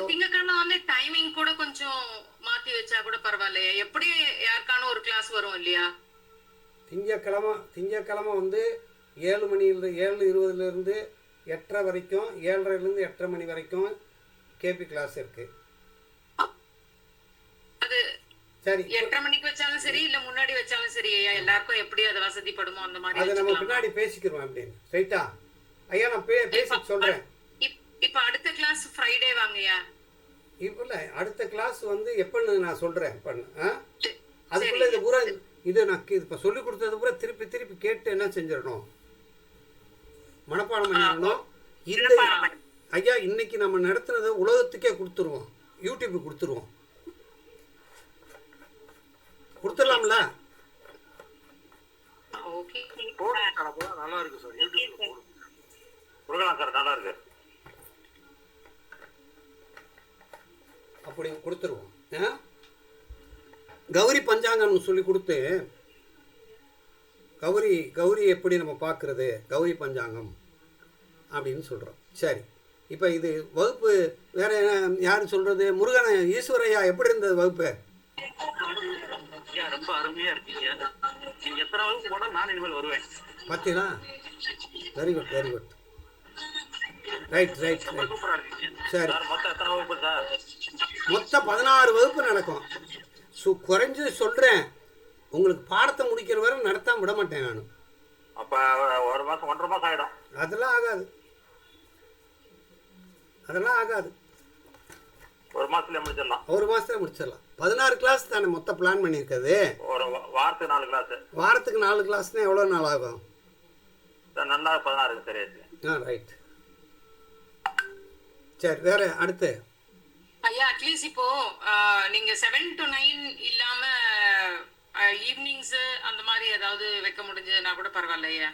திங்கக்கிழமை வந்து டைமிங் கூட கொஞ்சம் மாத்தி வச்சா கூட பரவாயில்லையா? எப்படி யாருக்கான ஒரு கிளாஸ் வரும் இல்லையா? திங்கக்கிழமை வந்து 7 மணியிலிருந்து 7:20 8:30 வரைக்கும், 7:30 8:30 மணி வரைக்கும் கேபி கிளாஸ் இருக்கு. அது சரி, 8:30 மணிக்கு வச்சாலும் சரி, இல்ல முன்னாடி வச்சாலும் சரி ஐயா, எல்லாருக்கும் எப்படி அது வசதிப்படுமோ அந்த மாதிரி. அதை நம்ம பின்னாடி பேசிக்கிறோம் அப்படின்னு. ரைட்டா ஐயா? நான் பேசி சொல்றேன். இப்ப அடுத்த கிளாஸ் ஃப்ரைடே வாங்கய்யா. இல்ல, அடுத்த கிளாஸ் வந்து எப்பன்னு நான் சொல்றேன். அதுக்குள்ள இது பூரா இது நான் இப்ப சொல்லி கொடுத்தது பூரா திருப்பி கேட்டு என்ன செஞ்சிடணும், மனப்பாடம் பண்ணிடணும். ஐயா, இன்னைக்கு நம்ம நடத்துனதை உலகத்துக்கே கொடுத்துருவோம், யூடியூப் கொடுத்துருவோம். கொடுத்துடலாம்ல? நல்லா இருக்கு சார். யூடியூப்ல கொடுக்கலாம் சார், நல்லா இருக்கு. அப்படி கொடுத்துருவோம். கௌரி பஞ்சாங்கம்னு சொல்லி கொடுத்து, கௌரி எப்படி நம்ம பார்க்குறது, கௌரி பஞ்சாங்கம் அப்படின்னு சொல்கிறோம். சரி, இப்போ இது வகுப்பு வேற யார் சொல்கிறது? முருகன் ஈஸ்வரையா, எப்படி இருந்தது வகுப்பு? ரொம்ப அருமையா இருக்கீங்க. நீங்க எத்தனை வகுப்பு போனால் நான் இனிமேல் வருவேன். பார்த்தீங்களா? Very good, very good. Right. சரி, மொத்தம் எத்தனை வகுப்பு சார்? மொத்தம் 16 வகுப்பு நடக்கும். குறைஞ்சது சொல்கிறேன், உங்களுக்கு பாடத்தை முடிக்கிற வரை நடத்தாம விட மாட்டேன் நான். அப்போ 1 மாதம் 1.5 மாதம் ஆகிடும். அதெல்லாம் ஆகாது. ஒரு மாசத்துல முடிச்சிடலாம். ஒரு மாதத்தில் முடிச்சிடலாம். 16 கிளாஸ் தானே மொத்தம் பிளான் பண்ணியிருக்கிறது. ஒரு வாரத்துக்கு 4 கிளாஸ். வாரத்துக்கு 4 கிளாஸ்னால் எவ்வளோ நாள் ஆகும்? சார் நல்லா 16 சரியாச்சு. ரைட். சரி, வேறு அடுத்து ஐயா அட்லீஸ்ட் இப்போ நீங்க 7 to 9 இல்லாம ஈவினிங்ஸ் அந்த மாதிரி ஏதாவது வைக்க முடிஞ்சதுன்னா கூட பரவாயில்லையா?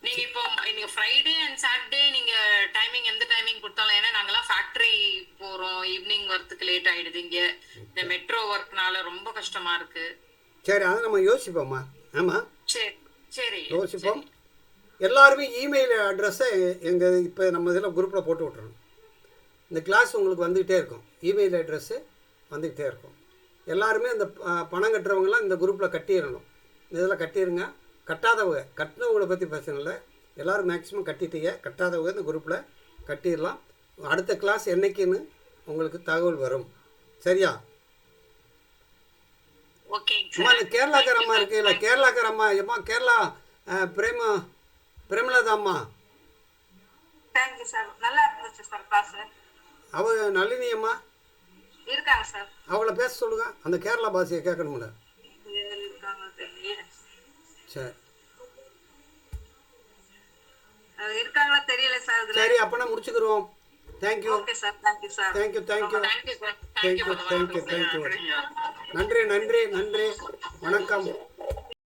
நீங்க இப்போ நீங்க ஃப்ரைடே அண்ட் சாட்டர்டே நீங்க டைமிங் எந்த டைமிங் கொடுத்தாலும், ஏன்னா நாங்கெல்லாம் ஃபேக்டரி போறோம், ஈவினிங் வரதுக்கு லேட் ஆயிடுது, இங்க இந்த மெட்ரோ ஒர்க்னால ரொம்ப கஷ்டமா இருக்கு. சரி, அதை நம்ம யோசிப்போம்மா. ஆமாம், சரி சரி யோசிப்போம். எல்லாருமே இமெயில் அட்ரஸை எங்கள் இப்போ நம்ம இதில் குரூப்பில் போட்டு விட்றணும். இந்த கிளாஸ் உங்களுக்கு வந்துக்கிட்டே இருக்கும், இமெயில் அட்ரெஸ்ஸு வந்துக்கிட்டே இருக்கும். எல்லாருமே இந்த பணம் கட்டுறவங்களாம் இந்த குரூப்பில் கட்டிடணும். இதில் கட்டிடுங்க. கட்டாதவங்க, கட்டினவங்களை பற்றி பிரச்சனை இல்லை, எல்லோரும் மேக்ஸிமம் கட்டிட்டீங்க. கட்டாதவங்க இந்த குரூப்பில் கட்டிடலாம். அடுத்த கிளாஸ் என்னைக்குன்னு உங்களுக்கு தகவல் வரும். சரியா? அம்மா, இந்த கேரளாக்கார அம்மா இருக்கு இல்லை, கேரளாக்கார அம்மா எம்மா, கேரளா பிரேமலதாம்மா. தேங்க்யூ சார், நல்லா இருந்துச்சு சார் கிளாஸ். அவ நளினி அம்மா இருக்காங்க சார். அவளை பேச சொல்லுங்க, அந்த கேரளா பாஷையை கேட்கணும்ல. சரி இருக்காங்களா தெரியல சார். சரி, அப்போனா முடிச்சுக்கிறோம். Thank you. Okay sir, thank you sir. Thank you thank you thank you sir. Thank you thank you thank you. நன்றி நன்றி நன்றி. வணக்கம்.